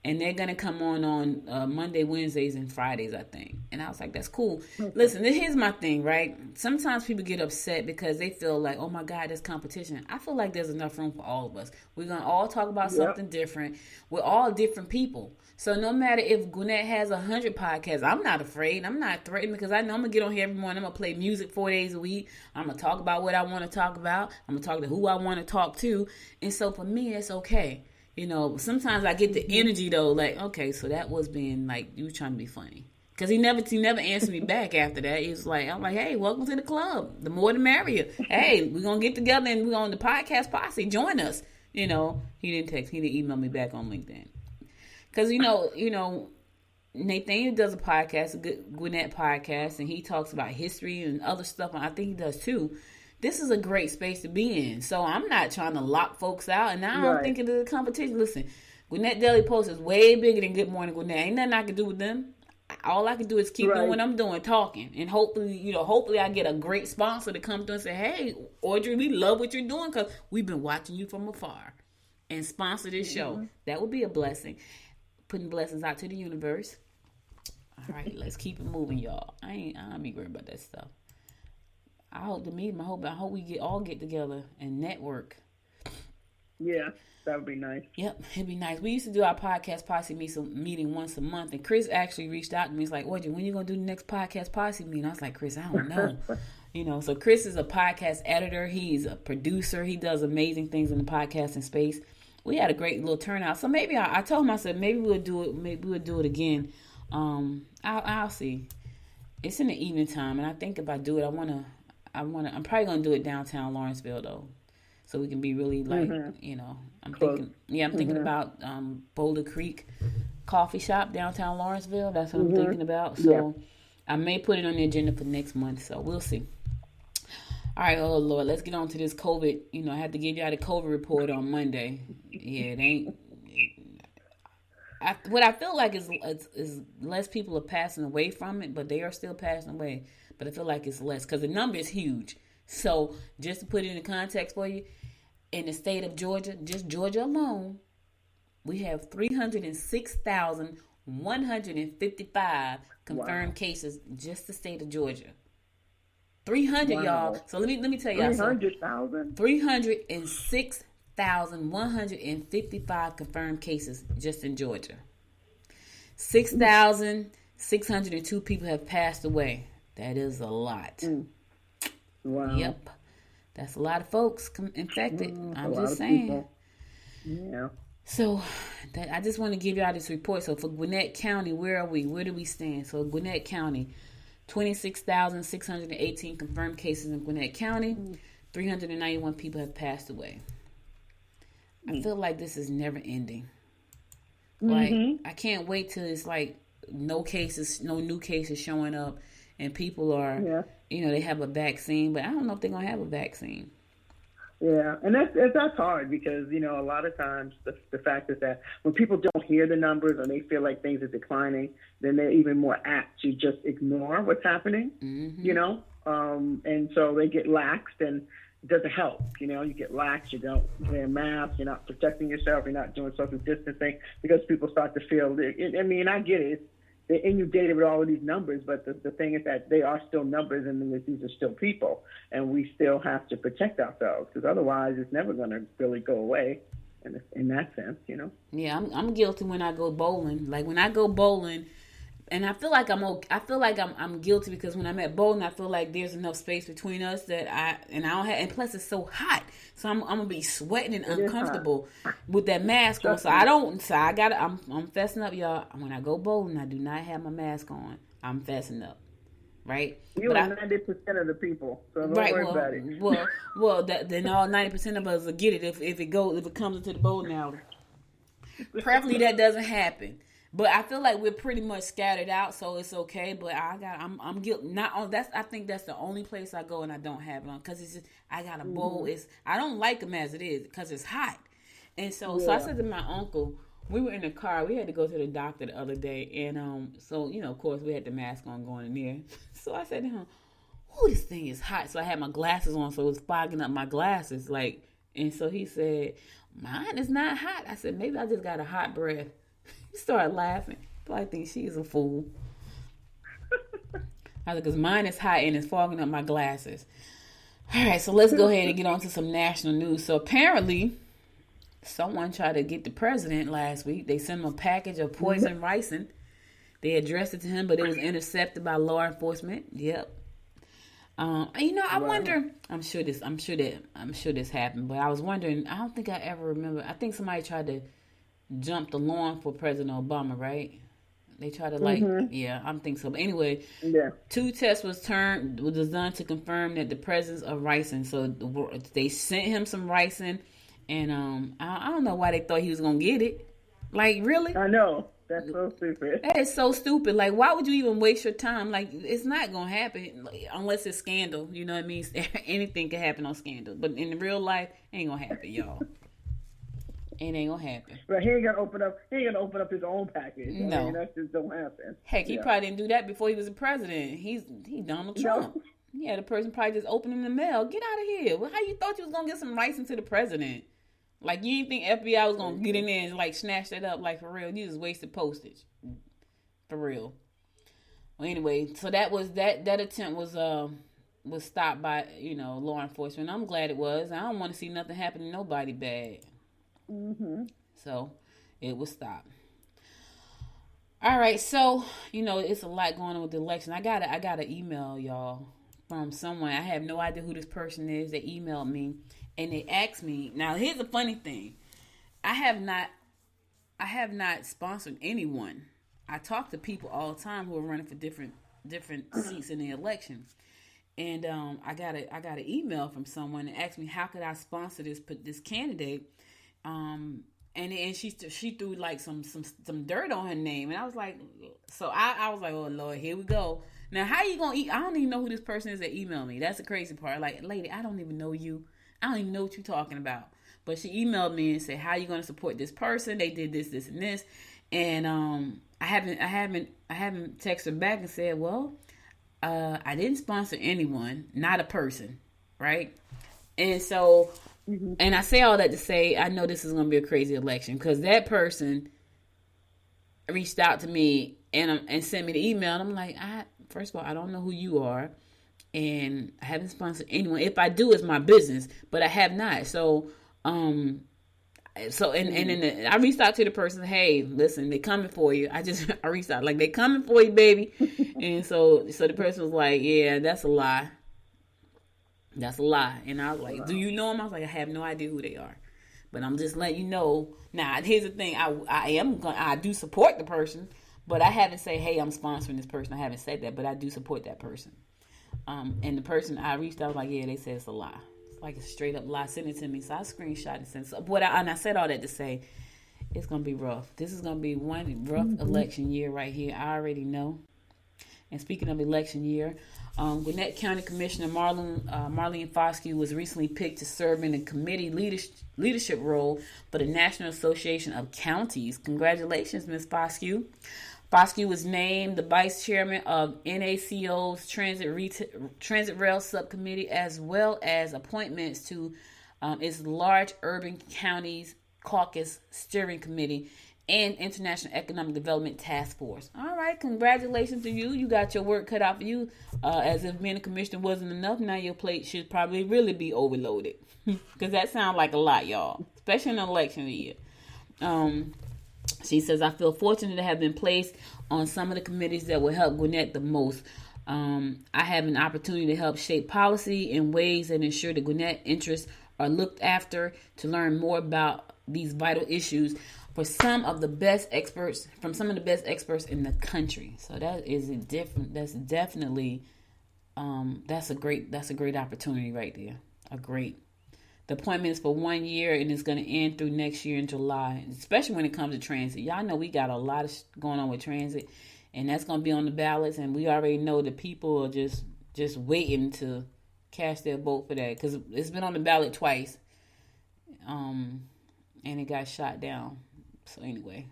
And they're going to come on Monday, Wednesdays, and Fridays, I think. And I was like, that's cool. Listen, here's my thing, right? Sometimes people get upset because they feel like, oh, my God, there's competition. I feel like there's enough room for all of us. We're going to all talk about something different. We're all different people. So no matter if Gwinnett has 100 podcasts, I'm not afraid. I'm not threatened, because I know I'm going to get on here every morning. I'm going to play music 4 days a week. I'm going to talk about what I want to talk about. I'm going to talk to who I want to talk to. And so for me, it's okay. Sometimes I get the energy though, like, okay, so that was being like, you were trying to be funny. Because he never answered me back after that. He was like, I'm like, hey, welcome to the club. The more the merrier. Hey, we're going to get together and we're on the podcast posse. Join us. He didn't email me back on LinkedIn. Because, Nathaniel does a podcast, a good Gwinnett podcast, and he talks about history and other stuff. And I think he does too. This is a great space to be in. So I'm not trying to lock folks out. And I don't think it is a competition. Listen, Gwinnett Daily Post is way bigger than Good Morning Gwinnett. Ain't nothing I can do with them. All I can do is keep doing what I'm doing, talking. And hopefully I get a great sponsor to come through and say, "Hey, Audrey, we love what you're doing because we've been watching you from afar." And sponsor this show. That would be a blessing. Putting blessings out to the universe. All right, let's keep it moving, y'all. I don't be worried about that stuff. I hope we all get together and network. Yeah, that would be nice. Yep, it'd be nice. We used to do our podcast posse meeting once a month, and Chris actually reached out to me. He's like, "Audrey, when you gonna do the next podcast posse meeting?" I was like, "Chris, I don't know." So Chris is a podcast editor. He's a producer. He does amazing things in the podcasting space. We had a great little turnout. So maybe I told him, I said, maybe we'll do it. Maybe we'll do it again. I'll see. It's in the evening time, and I think if I do it, I'm probably gonna do it downtown Lawrenceville though, so we can be really like, I'm thinking about Boulder Creek Coffee Shop downtown Lawrenceville. That's what I'm thinking about. So I may put it on the agenda for next month. So we'll see. All right, oh Lord, let's get on to this COVID. I had to give y'all the COVID report on Monday. Yeah, it ain't. What I feel like is less people are passing away from it, but they are still passing away. But I feel like it's less because the number is huge. So just to put it in context for you, in the state of Georgia, just Georgia alone, we have 306,155 confirmed cases, just the state of Georgia. 300, y'all. So let me tell y'all 300,000? 306,155 confirmed cases just in Georgia. 6,602 people have passed away. That is a lot. Wow. Yep. That's a lot of folks infected. I'm just saying. Yeah. So I just want to give y'all this report. So for Gwinnett County, where are we? Where do we stand? So Gwinnett County, 26,618 confirmed cases in Gwinnett County. 391 people have passed away. I feel like this is never ending. Like, I can't wait till it's like no new cases showing up, and people are, they have a vaccine, but I don't know if they're gonna have a vaccine. Yeah, and that's hard because, a lot of times the fact is that when people don't hear the numbers and they feel like things are declining, then they're even more apt to just ignore what's happening, and so they get laxed, and it doesn't help. You get lax, you don't wear masks, you're not protecting yourself, you're not doing social distancing because people start to feel, I get it. They're inundated with all of these numbers, but the thing is that they are still numbers, and these are still people, and we still have to protect ourselves because otherwise it's never going to really go away. In that sense, Yeah, I'm guilty when I go bowling. Like when I go bowling, and I feel like I'm guilty because when I'm at bowling, I feel like there's enough space between us that I don't have, and plus it's so hot, so I'm gonna be sweating and uncomfortable with that mask on. So I'm fessing up, y'all. When I go bowling, I do not have my mask on. I'm fessing up, right? You are 90% of the people, so don't worry about it. Then all 90% of us will get it if it comes into the bowling alley. Preferably that doesn't happen. But I feel like we're pretty much scattered out, so it's okay. But I'm guilty. Not on that's. I think that's the only place I go and I don't have it on because it's just I got a bowl. I don't like them as it is because it's hot, and so I said to my uncle, we were in the car. We had to go to the doctor the other day, and so of course we had the mask on going in there. So I said to him, "Oh, this thing is hot." So I had my glasses on, so it was fogging up my glasses, And so he said, "Mine is not hot." I said, "Maybe I just got a hot breath." He started laughing. I think she's a fool. I said, because mine is hot and it's fogging up my glasses. All right, so let's go ahead and get on to some national news. So apparently, someone tried to get the president last week. They sent him a package of poison ricin. They addressed it to him, but it was intercepted by law enforcement. Yep. I wonder. I'm sure this happened, but I was wondering. I don't think I ever remember. I think somebody tried to jump the lawn for President Obama, right? They tried to I think so. But anyway, 2 tests was done to confirm that the presence of ricin. So they sent him some ricin, and I don't know why they thought he was gonna get it. Like, really? I know. That's so stupid. That is so stupid. Like, why would you even waste your time? Like, it's not gonna happen unless it's scandal. You know what I mean? Anything can happen on Scandal, but in real life, it ain't gonna happen, y'all. It ain't gonna happen. But he ain't gonna open up his own package. No, I mean, that just don't happen. Heck, he probably didn't do that before he was a president. He's Donald Trump. No. Yeah, the person probably just opening the mail. Get out of here. Well, how you thought you was gonna get some rice into the president? Like, you didn't think FBI was gonna get in there and snatch that up? Like, for real, you just wasted postage. For real. Well, anyway, so that attempt was stopped by law enforcement. I'm glad it was. I don't want to see nothing happen to nobody bad. So it was stopped. All right, so it's a lot going on with the election. I got an email, y'all, from someone. I have no idea who this person is. They emailed me and they asked me. Now, here's the funny thing. I have not sponsored anyone. I talk to people all the time who are running for different seats in the election. And I got an email from someone that asked me how could I sponsor this candidate. And she threw like some dirt on her name, and I was like, I was like, oh Lord, here we go. Now, how you gonna eat? I don't even know who this person is that emailed me. That's the crazy part. Like, lady, I don't even know you. I don't even know what you're talking about. But she emailed me and said, how are you gonna support this person? They did this, this, and this. And I haven't texted her back and said, well, I didn't sponsor anyone, not a person, right? And so. And I say all that to say I know this is going to be a crazy election because that person reached out to me and sent me the email. And I'm like, first of all, I don't know who you are, and I haven't sponsored anyone. If I do, it's my business, but I have not. So, I reached out to the person. Hey, listen, they coming for you. I reached out like they coming for you, baby. And so the person was like, yeah, that's a lie. That's a lie. And I was like, do you know them? I was like, I have no idea who they are. But I'm just letting you know. Now, here's the thing. I do support the person, but I haven't said, hey, I'm sponsoring this person. I haven't said that, but I do support that person. And the person I reached out, I was like, yeah, they said it's a lie. It's like a straight up lie. Send it to me. So I screenshot and sent it. And I said all that to say, It's going to be rough. This is going to be one rough election year right here. I already know. And speaking of election year, Gwinnett County Commissioner Marlene Foscue was recently picked to serve in a committee leadership role for the National Association of Counties. Congratulations, Ms. Foscue. Foscue was named the vice chairman of NACO's Transit Rail Subcommittee, as well as appointments to its large urban counties caucus steering committee and International Economic Development Task Force. All right, congratulations to you. You got your work cut out for you. As if being a commissioner wasn't enough, now your plate should probably really be overloaded. Because that sounds like a lot, y'all, especially in an election year. She says, I feel fortunate to have been placed on some of the committees that will help Gwinnett the most. I have an opportunity to help shape policy in ways that ensure the Gwinnett interests are looked after, to learn more about these vital issues from some of the best experts in the country. So that is different. That's definitely that's a great opportunity right there. The appointment is for 1 year and it's going to end through next year in July, especially when it comes to transit. Y'all know we got a lot of going on with transit, and that's going to be on the ballots, and we already know the people are just waiting to cast their vote for that, because it's been on the ballot twice, and it got shot down. So anyway,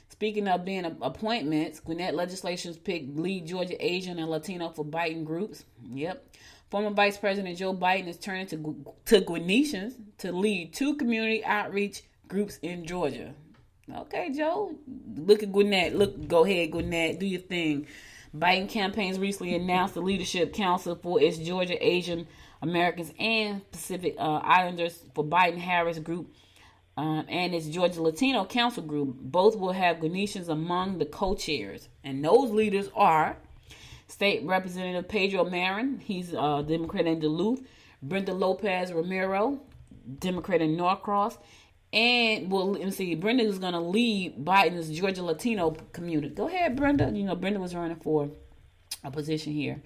speaking of being appointments, Gwinnett legislations picked lead Georgia Asian and Latino for Biden groups. Yep. Former Vice President Joe Biden is turning to Gwinnetians to lead 2 community outreach groups in Georgia. Okay, Joe. Look at Gwinnett. Go ahead, Gwinnett. Do your thing. Biden campaigns recently announced the Leadership Council for its Georgia Asian Americans and Pacific Islanders for Biden-Harris group and its Georgia Latino Council group. Both will have Gwinnetians among the co-chairs. And those leaders are State Representative Pedro Marin, he's a Democrat in Duluth, Brenda Lopez Romero, Democrat in Norcross, and Brenda is going to lead Biden's Georgia Latino community. Go ahead, Brenda. You know, Brenda was running for a position here.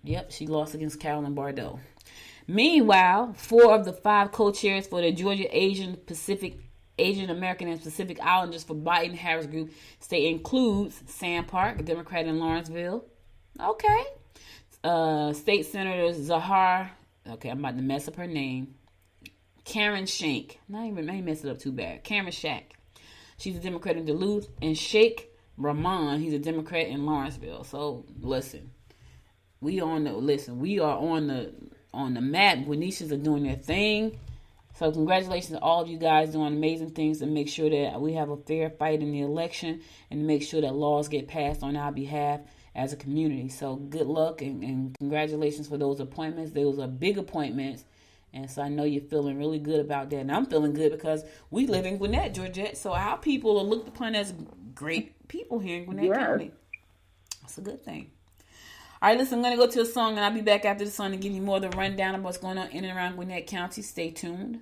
Yep, she lost against Carolyn Bordeaux. Meanwhile, 4 of the 5 co-chairs for the Georgia Asian American and Pacific Islanders for Biden-Harris group state includes Sam Park, a Democrat in Lawrenceville. Okay. State Senator Zahar. Okay, I'm about to mess up her name. Karen Shank. I ain't messed it up too bad. Karen Shank. She's a Democrat in Duluth. And Sheikh Rahman, he's a Democrat in Lawrenceville. So listen, we are on the map. Gwinnetians are doing their thing. So congratulations to all of you guys doing amazing things to make sure that we have a fair fight in the election and to make sure that laws get passed on our behalf as a community. So good luck and congratulations for those appointments. Those are big appointments. And so I know you're feeling really good about that. And I'm feeling good because we live in Gwinnett, Georgette. So our people are looked upon as great people here in Gwinnett County. That's a good thing. All right, listen, I'm going to go to a song, and I'll be back after the song to give you more of the rundown of what's going on in and around Gwinnett County. Stay tuned.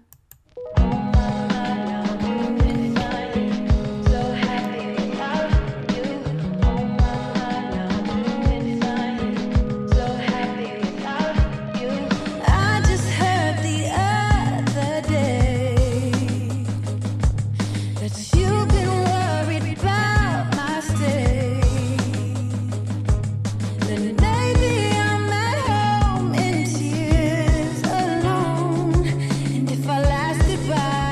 Goodbye.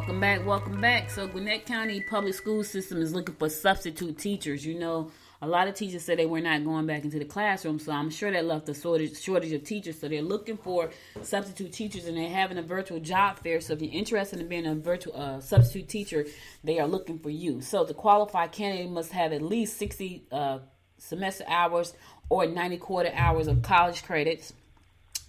Welcome back, welcome back. So Gwinnett County public school system is looking for substitute teachers. You know, a lot of teachers said they were not going back into the classroom, so I'm sure that left a shortage of teachers. So they're looking for substitute teachers, and they're having a virtual job fair. So if you're interested in being a virtual substitute teacher, they are looking for you. So to qualify, candidate must have at least 60 semester hours or 90 quarter hours of college credits.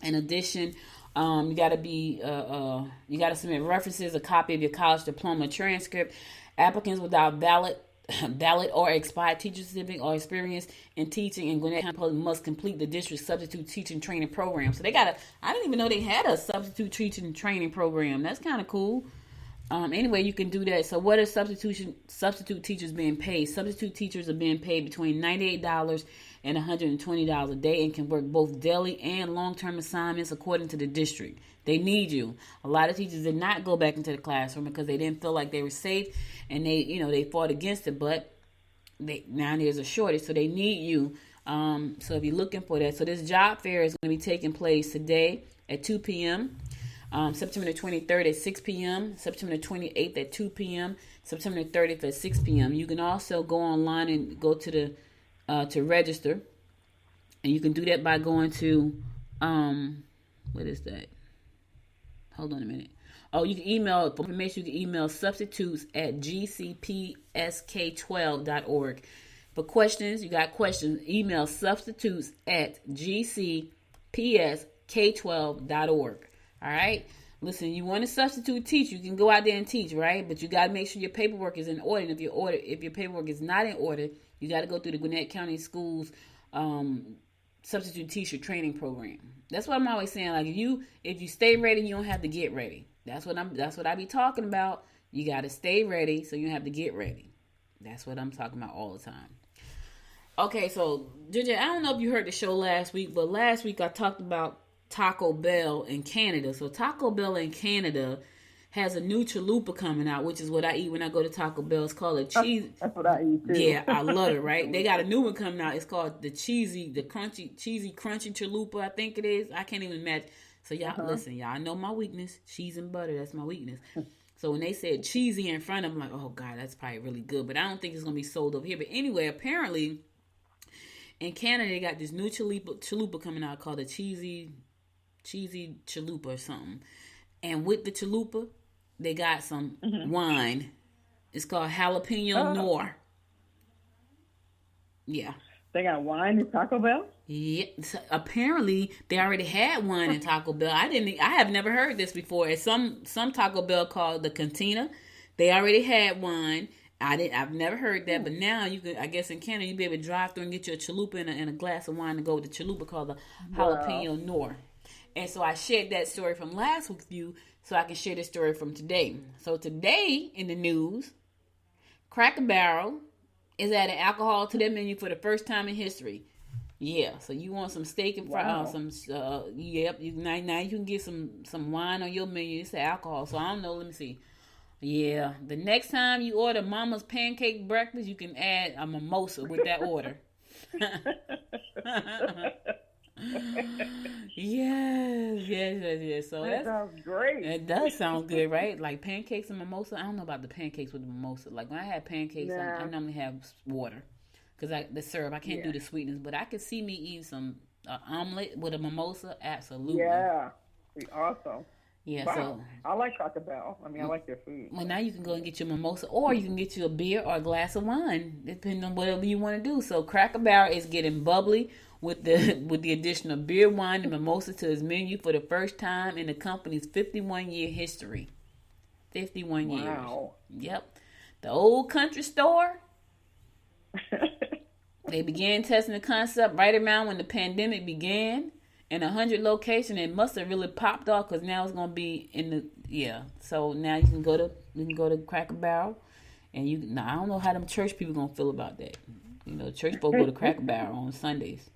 In addition, you got to submit references, a copy of your college diploma, transcript. Applicants without valid or expired teacher certificate or experience in teaching in Gwinnett County must complete the district substitute teaching training program. So I didn't even know they had a substitute teaching training program. That's kind of cool. Anyway, you can do that. So what are substitute teachers being paid? Substitute teachers are being paid between $98 and $120 a day and can work both daily and long-term assignments according to the district. They need you. A lot of teachers did not go back into the classroom because they didn't feel like they were safe, and they fought against it, but now there's a shortage, so they need you. So if you're looking for that, so this job fair is going to be taking place today at 2 p.m., September the 23rd at 6 p.m., September the 28th at 2 p.m., September the 30th at 6 p.m. You can also go online and go to to register, and you can do that by going to what is that? Hold on a minute. Oh, you can email information. You can email substitutes@gcpsk12.org. For questions, you got questions, email substitutes@gcpsk12.org. All right. Listen, you want to substitute teach, you can go out there and teach, right? But you got to make sure your paperwork is in order. And if your paperwork is not in order, you got to go through the Gwinnett County Schools substitute teacher training program. That's what I'm always saying. Like if you stay ready, you don't have to get ready. That's what I be talking about. You got to stay ready, so you don't have to get ready. That's what I'm talking about all the time. Okay, so JJ, I don't know if you heard the show last week, but last week I talked about Taco Bell in Canada. So Taco Bell in Canada has a new chalupa coming out, which is what I eat when I go to Taco Bell. It's called a cheese. That's what I eat too. Yeah, I love it, right? They got a new one coming out. It's called the cheesy crunchy chalupa, I think it is. I can't even imagine. So y'all, listen, y'all know my weakness. Cheese and butter, that's my weakness. So when they said cheesy in front, I'm like, oh God, that's probably really good. But I don't think it's going to be sold over here. But anyway, apparently in Canada, they got this new chalupa coming out called a cheesy chalupa or something. And with the chalupa, they got some wine. It's called jalapeno Noir. Yeah. They got wine in Taco Bell? Yeah. So apparently, they already had wine in Taco Bell. I have never heard this before. It's some Taco Bell called the Cantina. They already had wine. I've never heard that, but now you can. I guess in Canada, you'll be able to drive through and get you a chalupa and a glass of wine to go with the chalupa called the jalapeno Noir. And so I shared that story from last week with you, so I can share this story from today. So today in the news, Cracker Barrel is adding alcohol to their menu for the first time in history. Yeah, so you want some steak and fries, yep. Now you can get some wine on your menu. It's alcohol, so I don't know. Let me see. Yeah, the next time you order Mama's pancake breakfast, you can add a mimosa with that order. Yes. So that sounds great. It does sound good, right? Like pancakes and mimosa. I don't know about the pancakes with the mimosa. Like when I have pancakes, I normally have water because the syrup. I can't do the sweetness, but I could see me eating some omelet with a mimosa. Absolutely. Yeah, be awesome. Yeah, wow. So I like Taco Bell. I mean, I like their food. Well, now you can go and get your mimosa, or you can get you a beer or a glass of wine, depending on whatever you want to do. So Cracker Barrel is getting bubbly with the addition of beer, wine, and mimosa to its menu for the first time in the company's 51-year history. 51 years. Wow. Yep. The old country store. They began testing the concept right around when the pandemic began. In 100 locations, it must have really popped off because now it's gonna be So now you can go to Cracker Barrel, and I don't know how them church people gonna feel about that. Church folk go to Cracker Barrel on Sundays.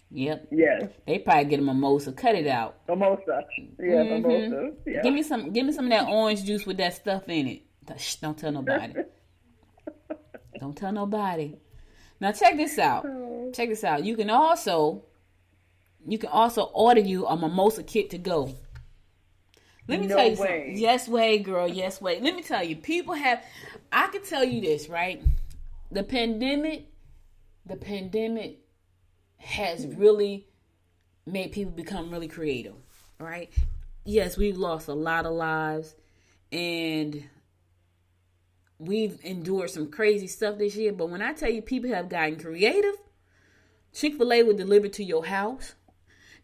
Yep. Yes. They probably get a mimosa. Cut it out. Mimosa. Yeah, mimosa. Yeah. Give me some of that orange juice with that stuff in it. Shh, don't tell nobody. Don't tell nobody. Now check this out. You can also order you a mimosa kit to go. Let me tell you something. Yes way, girl. Yes way. Let me tell you, I can tell you this, right? The pandemic has really made people become really creative, right? Yes, we've lost a lot of lives and we've endured some crazy stuff this year. But when I tell you people have gotten creative, Chick-fil-A will deliver to your house.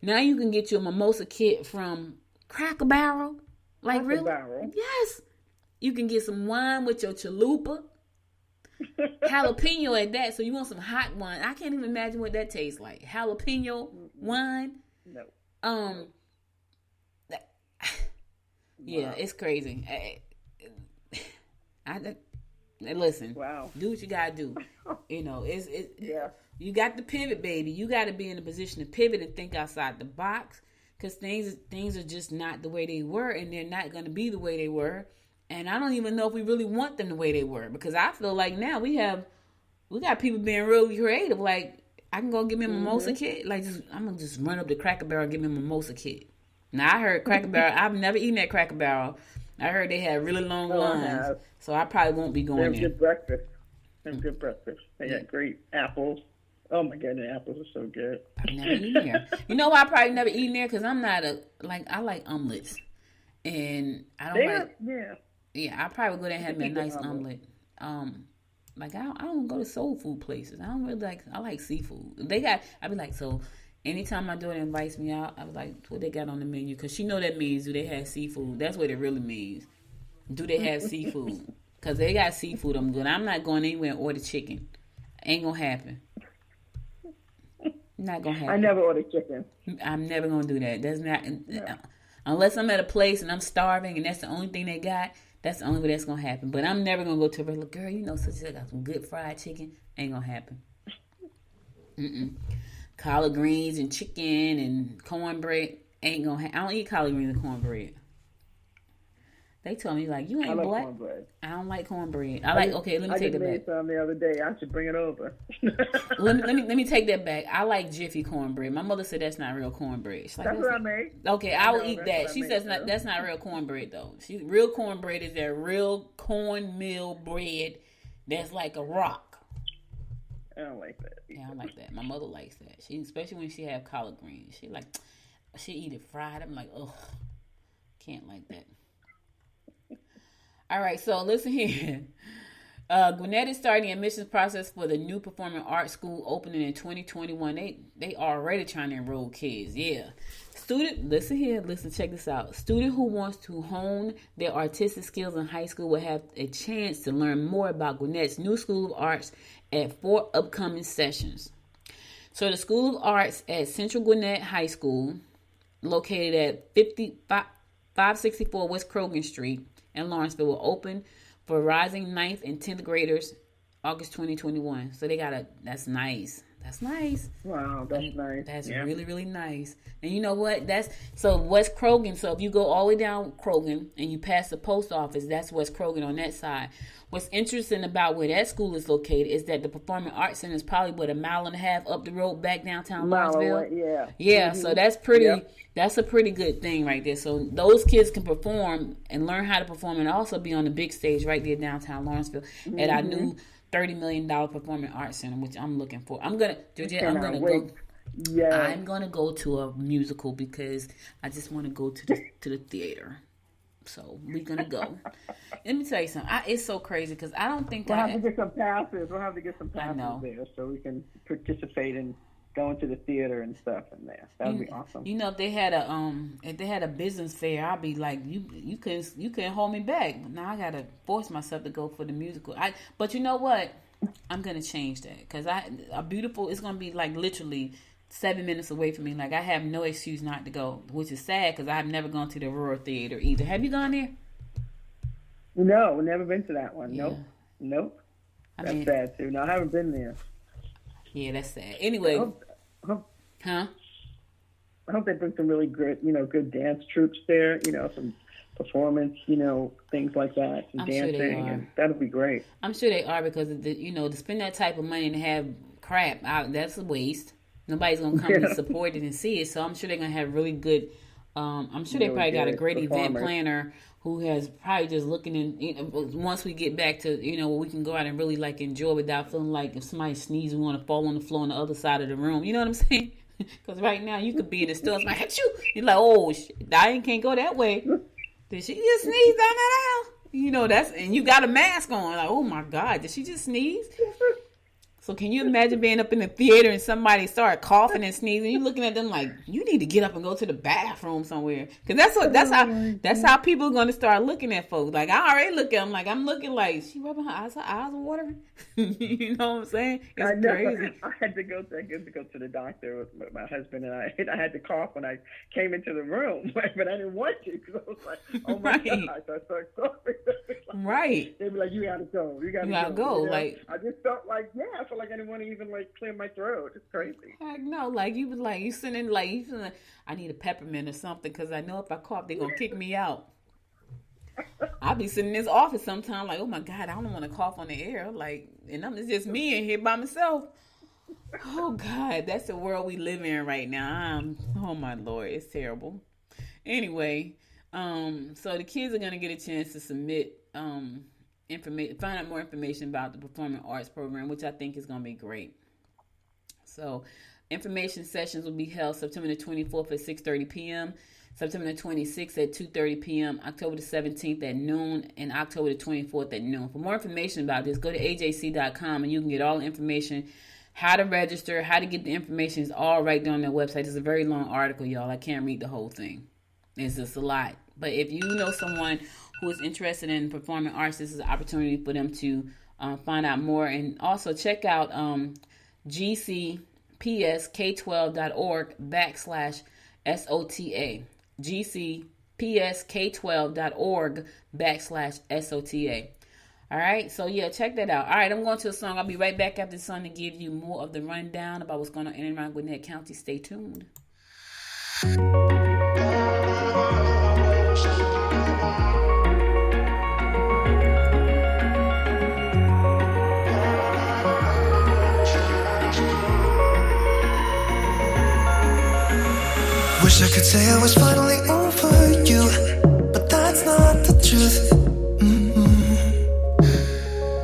Now you can get your mimosa kit from Cracker Barrel. Like, really? Barrel. Yes. You can get some wine with your chalupa. Jalapeno at that. So you want some hot wine. I can't even imagine what that tastes like. Jalapeno wine. No. Yeah, it's crazy. Listen. Wow. Do what you gotta do. You know, yeah. You got to pivot, baby. You got to be in a position to pivot and think outside the box, because things are just not the way they were, and they're not going to be the way they were. And I don't even know if we really want them the way they were, because I feel like now we got people being really creative. Like, I can go get me a mimosa kit. Like, I'm gonna just run up to Cracker Barrel and get me a mimosa kit. Now I heard Cracker Barrel. I've never eaten at Cracker Barrel. I heard they had really long lines, so I probably won't be going there. Good breakfast. Good breakfast. They got great apples. Oh my goodness, apples are so good. I've never eaten there. You know why I probably never eaten there? Because I'm not I like omelets. And I don't Yeah, I probably would go there and have me a nice omelet. I don't go to soul food places. I don't really I like seafood. I'd be like, so anytime my daughter invites me out, I was like, what they got on the menu? Because she know that means, do they have seafood? That's what it really means. Do they have seafood? Because they got seafood, I'm good. I'm not going anywhere and order chicken. Ain't going to happen. Not gonna happen. I never order chicken. I'm never gonna do that. That's not unless I'm at a place and I'm starving and that's the only thing they got. That's the only way that's gonna happen. But I'm never gonna go to a regular girl. You know, such a got some good fried chicken. Ain't gonna happen. Collard greens and chicken and cornbread ain't gonna happen. I don't eat collard greens and cornbread. They told me, like, you ain't black. Cornbread. I don't like cornbread. Let me take that back. I made some the other day. I should bring it over. let me take that back. I like Jiffy cornbread. My mother said that's not real cornbread. Like, that's what I made. Okay, I will eat that. She says that's not real cornbread, though. Real cornbread is that real cornmeal bread that's like a rock. I don't like that. Yeah, I don't like that. My mother likes that. Especially when she have collard greens. She eat it fried. I'm like, ugh, can't like that. All right, so listen here. Gwinnett is starting the admissions process for the new performing arts school opening in 2021. They already trying to enroll kids. Yeah. Check this out. Student who wants to hone their artistic skills in high school will have a chance to learn more about Gwinnett's new School of Arts at 4 upcoming sessions. So the School of Arts at Central Gwinnett High School, located at 564 West Krogan Street, and Lawrenceville, will open for rising 9th and 10th graders August 2021. So that's nice. That's nice. Wow, that's nice. That's really, really nice. And you know what? So West Krogan. So if you go all the way down Krogan and you pass the post office, that's West Krogan on that side. What's interesting about where that school is located is that the Performing Arts Center is probably, 1.5 miles up the road back downtown Lawrenceville. Yeah, so that's pretty. Yep. That's a pretty good thing right there. So those kids can perform and learn how to perform and also be on the big stage right there downtown Lawrenceville at our new $30 million Performing Arts Center, which I'm looking for. I'm gonna go. Yeah. I'm gonna go to a musical because I just want to go to the theater. So we're gonna go. Let me tell you something. It's so crazy because I don't think we'll have to get some passes. We'll have to get some passes there so we can participate in going to the theater and stuff in there. That would be awesome. You know, if they had a business fair, I'd be like, you couldn't hold me back. But now I gotta force myself to go for the musical. But you know what? I'm gonna change that because it's gonna be like literally 7 minutes away from me. Like, I have no excuse not to go, which is sad because I've never gone to the Rural Theater either. Have you gone there? No, never been to that one. Yeah. Nope. That's sad too. No, I haven't been there. Yeah, that's sad. Anyway, I hope they bring some really good dance troupes there. Some performance, things like that, some dancing, and that'll be great. I'm sure they are because to spend that type of money and have crap out, that's a waste. Nobody's gonna come and support it and see it, so I'm sure they're gonna have really good I'm sure they probably got a great event planner who has probably just looking in, once we get back to, where we can go out and really like enjoy without feeling like if somebody sneezes, we want to fall on the floor on the other side of the room. You know what I'm saying? Because right now you could be in the store, somebody hit you. You're like, oh, shit, I can't go that way. Did she just sneeze down that aisle? And you got a mask on. Like, oh my God, did she just sneeze? So can you imagine being up in the theater and somebody start coughing and sneezing? You looking at them like, you need to get up and go to the bathroom somewhere. Because that's how people are going to start looking at folks. Like, I already look at them like, I'm looking like, she rubbing her eyes are watering? You know what I'm saying? It's crazy. I had to go to the doctor with my husband, and I had to cough when I came into the room, but I didn't want to because I was like, oh my God. So I started coughing. Right. They'd be like, you gotta go. You gotta go. Like, I just felt like, I felt like I didn't want to even like clear my throat. It's crazy. Heck no. Like, you was like, you sitting like, you feeling like, I need a peppermint or something because I know if I cough, they're going to kick me out. I'll be sitting in this office sometime like, oh my God, I don't want to cough on the air. Like, and it's just me in here by myself. Oh God, that's the world we live in right now. Oh my Lord, it's terrible. Anyway, so the kids are going to get a chance to submit information, find out more information about the performing arts program, which I think is going to be great. So information sessions will be held September the 24th at 6:30 p.m., September the 26th at 2:30 p.m., October the 17th at noon, and October the 24th at noon. For more information about this, go to ajc.com and you can get all the information, how to register, how to get the information. Is all right there on their website. It's a very long article, y'all. I can't read the whole thing. It's just a lot. But if you know someone who is interested in performing arts, this is an opportunity for them to find out more. And also check out gcpsk12.org/SOTA. gcpsk12.org/SOTA. All right, so yeah, check that out. All right, I'm going to a song. I'll be right back after the song to give you more of the rundown about what's going on in and around Gwinnett County. Stay tuned. Wish I could say I was finally over you, but that's not the truth.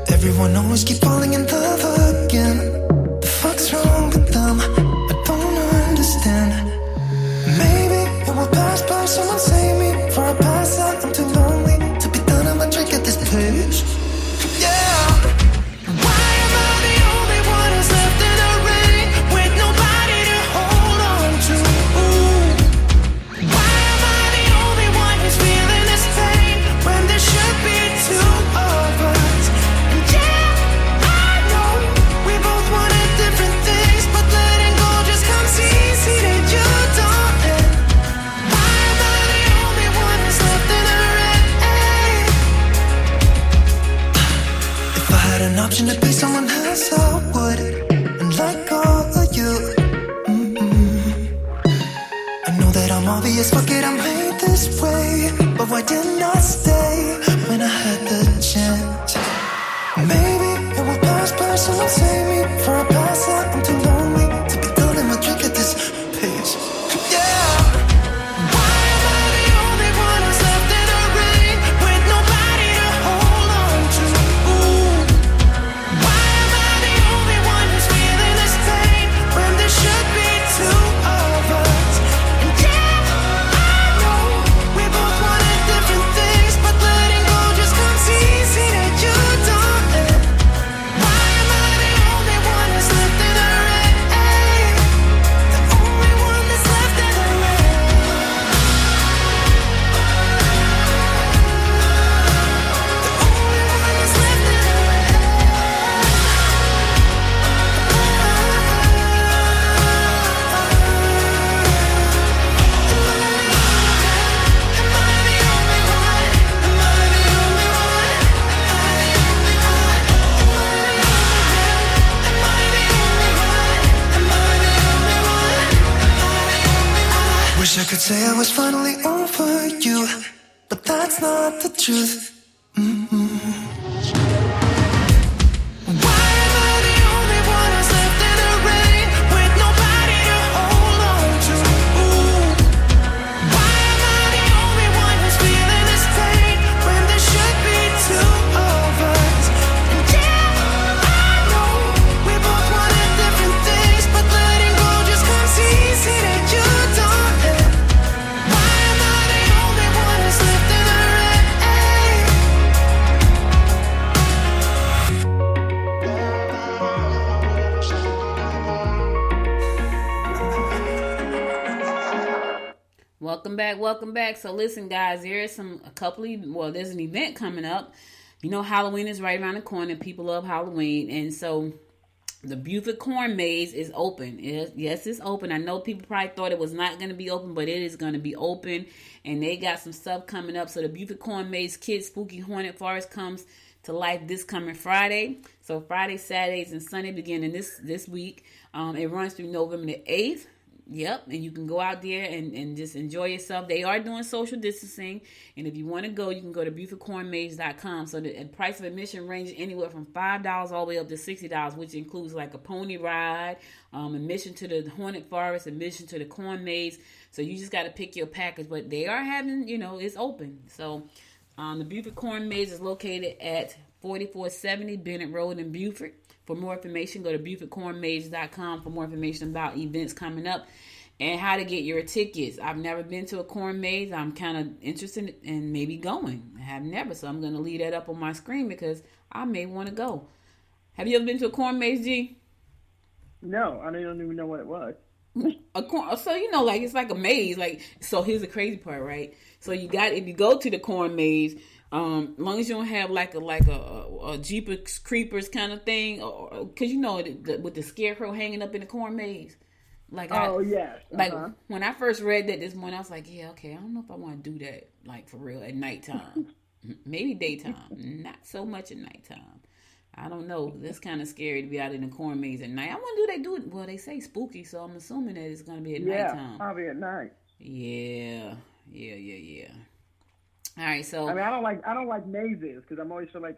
Everyone always keep falling in love again. The fuck's wrong with them? I don't understand. Maybe it will pass by, someone save me. Before I pass out, I'm too lonely to be done. I'm a drink at this place. Yeah. Why am I the only one who's left in the rain with nobody to hold on to? Why am I the only one who's feeling this pain when there should be two of us? And yeah, I know we both wanted different things, but letting go just comes easy to you, don't it? Why am I the only one who's left in the rain? If I had an option to be someone else, I would, and let go of you. I know that I'm obvious, fuck it, I'm made this way. But why didn't I stay when I had the chance? Maybe it will pass by, someone save me. Before I pass out, I'm too lonely to be done in my drink at this pace. Yeah. Why am I the only one who's left in the rain with nobody to hold on to? Why am I the only one who's feeling this pain when there should be two of us? And yeah, I know we both wanted different things, but letting go just comes easy to you, don't it? Why am I the only one who's left in the rain? The only one that's left in the rain. The only one that's left in the Wish I could say I was finally over you, but that's not the truth. Why am I the only one who's left in the rain with nobody to hold on to? Why Welcome back, welcome back. So listen, guys, there's there's an event coming up. You know, Halloween is right around the corner. People love Halloween, and so the Buford Corn Maze is open. Yes, it's open. I know people probably thought it was not going to be open, but it is going to be open, and they got some stuff coming up. So the Buford Corn Maze Kids Spooky Haunted Forest comes to life this coming Friday. So Friday, Saturdays, and Sunday beginning this week. It runs through November the 8th. Yep, and you can go out there and just enjoy yourself. They are doing social distancing, and if you want to go, you can go to BufordCornMaze.com. So the price of admission ranges anywhere from $5 all the way up to $60, which includes like a pony ride, admission to the Haunted Forest, admission to the Corn Maze. So you just got to pick your package, but they are having, it's open. So the Buford Corn Maze is located at 4470 Bennett Road in Buford. For more information, go to BufordCornMaze.com for more information about events coming up and how to get your tickets. I've never been to a corn maze. I'm kind of interested in maybe going. I have never, so I'm going to leave that up on my screen because I may want to go. Have you ever been to a corn maze, G? No, I don't even know what it was. So it's like a maze. So here's the crazy part, right? So if you go to the corn maze, as long as you don't have like a Jeepers Creepers kind of thing, because with the scarecrow hanging up in the corn maze. Yes. Uh-huh. When I first read that this morning, I was like, yeah, okay, I don't know if I want to do that for real at nighttime. Maybe daytime, not so much at nighttime. I don't know. That's kind of scary to be out in the corn maze at night. I wonder they do it. Well, they say spooky, so I'm assuming that it's going to be at nighttime. Yeah, probably at night. Yeah. All right, so I don't like mazes because I'm always feel like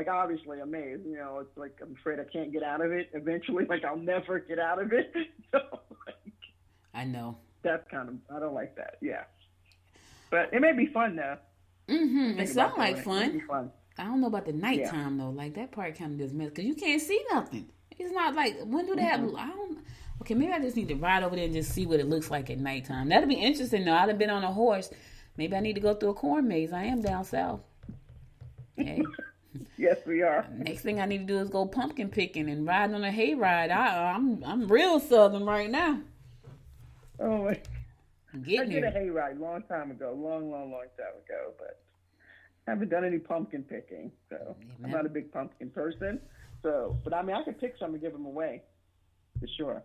obviously a maze. It's like I'm afraid I can't get out of it eventually. Like I'll never get out of it. So I know that's I don't like that. Yeah, but it may be fun though. It sounds like fun. It may be fun. I don't know about the nighttime though. Like that part kind of just mess because you can't see nothing. It's not like when do they have? Okay, maybe I just need to ride over there and just see what it looks like at nighttime. That'll be interesting though. I'd have been on a horse. Maybe I need to go through a corn maze. I am down south. Okay. Yes, we are. Next thing I need to do is go pumpkin picking and riding on a hayride. I'm real southern right now. Oh, I did a here. hayride long time ago, long time ago, but I haven't done any pumpkin picking. So I'm not a big pumpkin person. So, but I mean, I could pick some and give them away, for sure.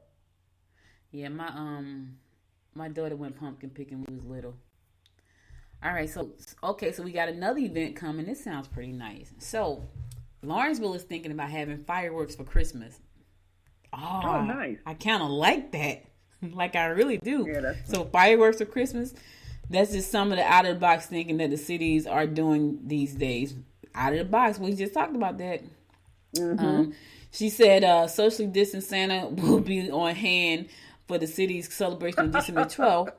Yeah, my daughter went pumpkin picking when we was little. All right, so we got another event coming. This sounds pretty nice. So, Lawrenceville is thinking about having fireworks for Christmas. Oh, nice. I kind of like that. Like, I really do. Yeah, so, fireworks for Christmas, that's just some of the out-of-the-box thinking that the cities are doing these days. Out of the box, we just talked about that. Mm-hmm. She said socially distanced Santa will be on hand for the city's celebration on December 12th.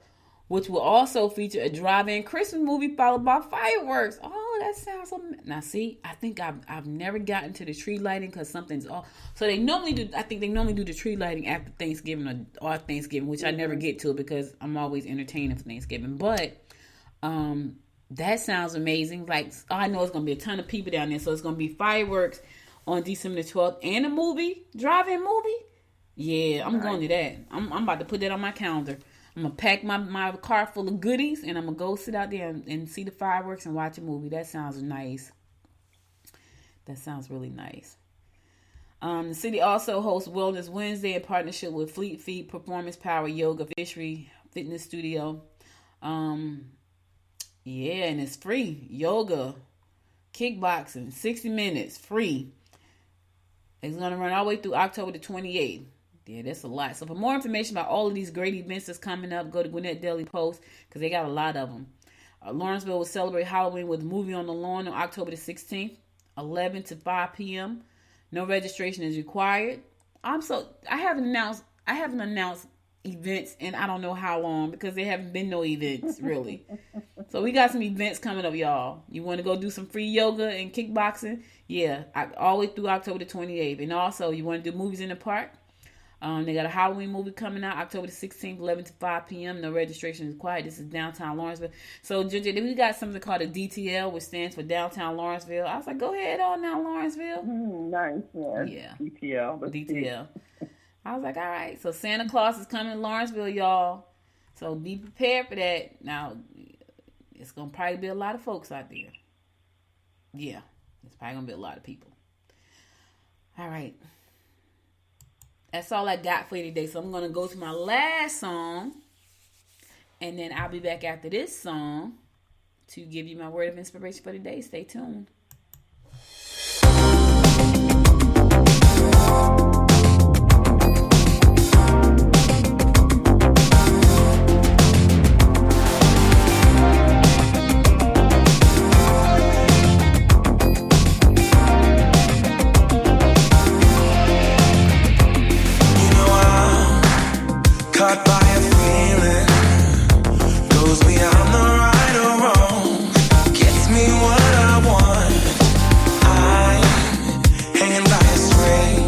Which will also feature a drive-in Christmas movie followed by fireworks. Oh, that sounds amazing. Now, see, I think I've never gotten to the tree lighting because something's off. So they normally do. I think they normally do the tree lighting after Thanksgiving or Thanksgiving, which I never get to because I'm always entertaining for Thanksgiving. But that sounds amazing. Like I know it's gonna be a ton of people down there, so it's gonna be fireworks on December 12th and a movie, drive-in movie. Yeah, I'm going to that. I'm about to put that on my calendar. I'm going to pack my car full of goodies, and I'm going to go sit out there and see the fireworks and watch a movie. That sounds nice. That sounds really nice. The city also hosts Wellness Wednesday in partnership with Fleet Feet, Performance Power Yoga, Fishery Fitness Studio. Yeah, and it's free. Yoga, kickboxing, 60 minutes, free. It's going to run all the way through October the 28th. Yeah, that's a lot. So for more information about all of these great events that's coming up, go to Gwinnett Daily Post because they got a lot of them. Lawrenceville will celebrate Halloween with a movie on the lawn on October the 16th, 11 to 5 p.m. No registration is required. I haven't announced events in I don't know how long because there haven't been no events really. So we got some events coming up, y'all. You want to go do some free yoga and kickboxing? Yeah, all the way through October the 28th. And also, you want to do movies in the park? They got a Halloween movie coming out October the 16th, 11 to 5 p.m. No registration is required. This is downtown Lawrenceville. So, Ginger, we got something called a DTL, which stands for Downtown Lawrenceville. I was like, go ahead on now, Lawrenceville. Nice. Yeah. DTL. DTL. I was like, all right. So, Santa Claus is coming to Lawrenceville, y'all. So be prepared for that. Now, it's going to probably be a lot of folks out there. Yeah, it's probably going to be a lot of people. All right. That's all I got for you today. So I'm going to go to my last song. And then I'll be back after this song to give you my word of inspiration for today. Stay tuned. Caught by a feeling, goes beyond the right or wrong, gets me what I want. I'm hanging by a string,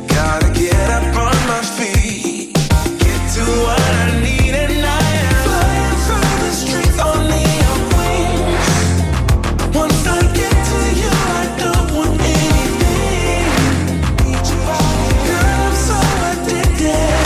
gotta get up on my feet, get to what I need, and I am flying through the streets on neon wings. Once I get to you, I don't want anything. Girl, I'm so addicted.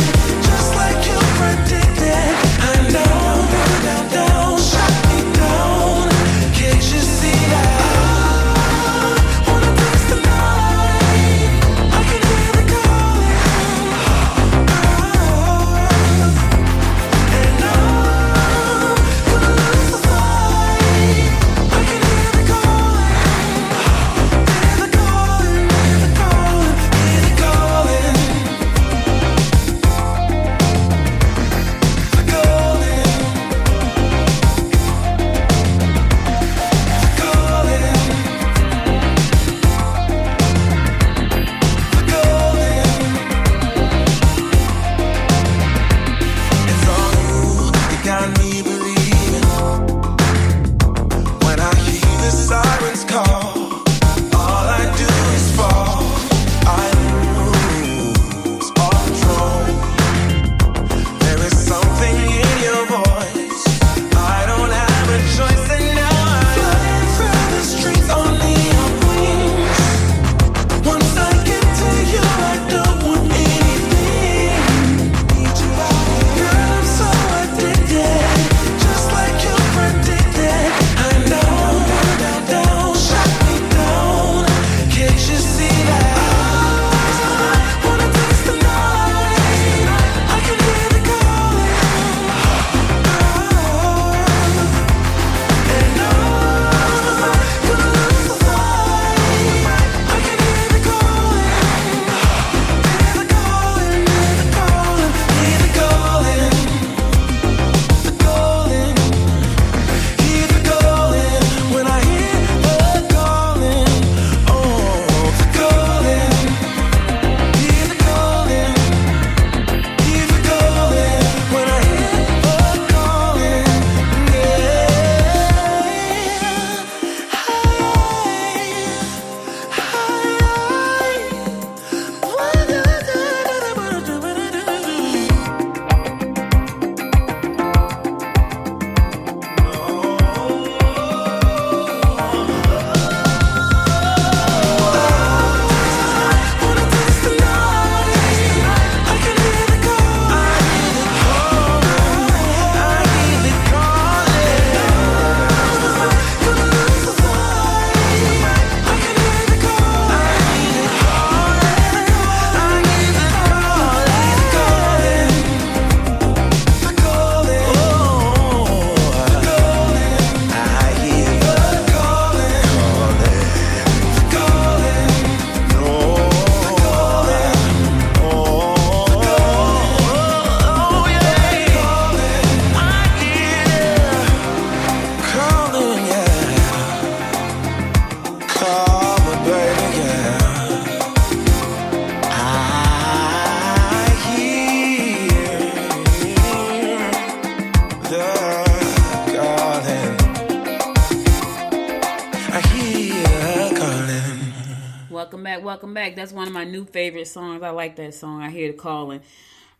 Welcome back. That's one of my new favorite songs. I like that song. I hear the calling.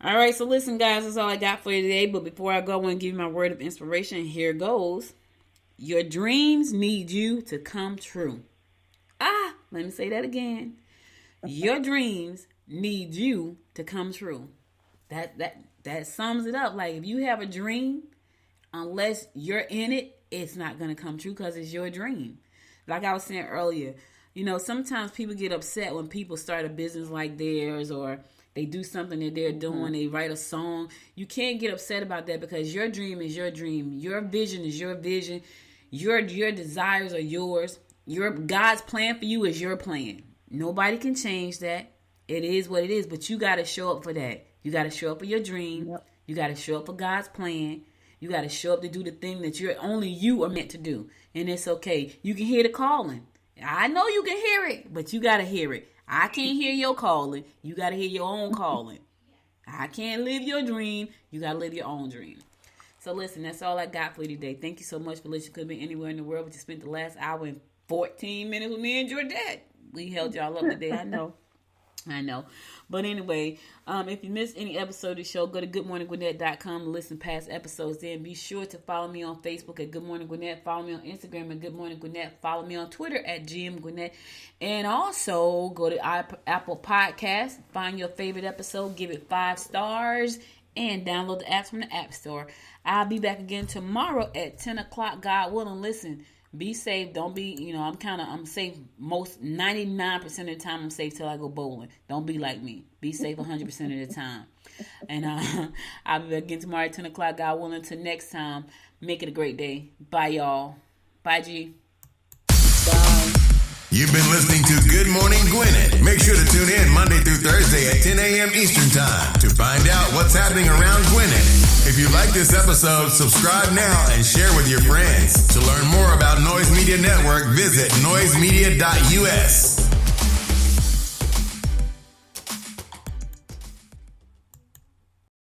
All right, so listen, guys, that's all I got for you today. But before I go, I want to give you my word of inspiration. Here goes. Your dreams need you to come true. Let me say that again. Your dreams need you to come true. That That sums it up. Like, if you have a dream, unless you're in it, it's not going to come true because it's your dream. Like I was saying earlier, sometimes people get upset when people start a business like theirs, or they do something that they're doing, they write a song. You can't get upset about that because your dream is your dream. Your vision is your vision. Your desires are yours. God's plan for you is your plan. Nobody can change that. It is what it is, but you got to show up for that. You got to show up for your dream. Yep. You got to show up for God's plan. You got to show up to do the thing that only you are meant to do. And it's okay. You can hear the calling. I know you can hear it, but you got to hear it. I can't hear your calling. You got to hear your own calling. I can't live your dream. You got to live your own dream. So listen, that's all I got for you today. Thank you so much for listening. Could be anywhere in the world, but you spent the last hour and 14 minutes with me and Georgette. We held y'all up today. I know. But anyway, if you missed any episode of the show, go to goodmorninggwinnett.com to listen past episodes. Then be sure to follow me on Facebook at Good Morning Gwinnett. Follow me on Instagram at Good Morning Gwinnett. Follow me on Twitter at GM Gwinnett. And also go to Apple Podcasts. Find your favorite episode. Give it 5 stars. And download the apps from the App Store. I'll be back again tomorrow at 10 o'clock, God willing. Listen. Be safe. Don't be, I'm safe most 99% of the time. I'm safe till I go bowling. Don't be like me. Be safe 100% of the time. And I'll be back again tomorrow at 10 o'clock, God willing. Until next time, make it a great day. Bye, y'all. Bye, G. Bye. You've been listening to Good Morning Gwinnett. Make sure to tune in Monday through Thursday at 10 a.m. Eastern Time to find out what's happening around Gwinnett. If you like this episode, subscribe now and share with your friends. To learn more about Noise Media Network, visit noisemedia.us.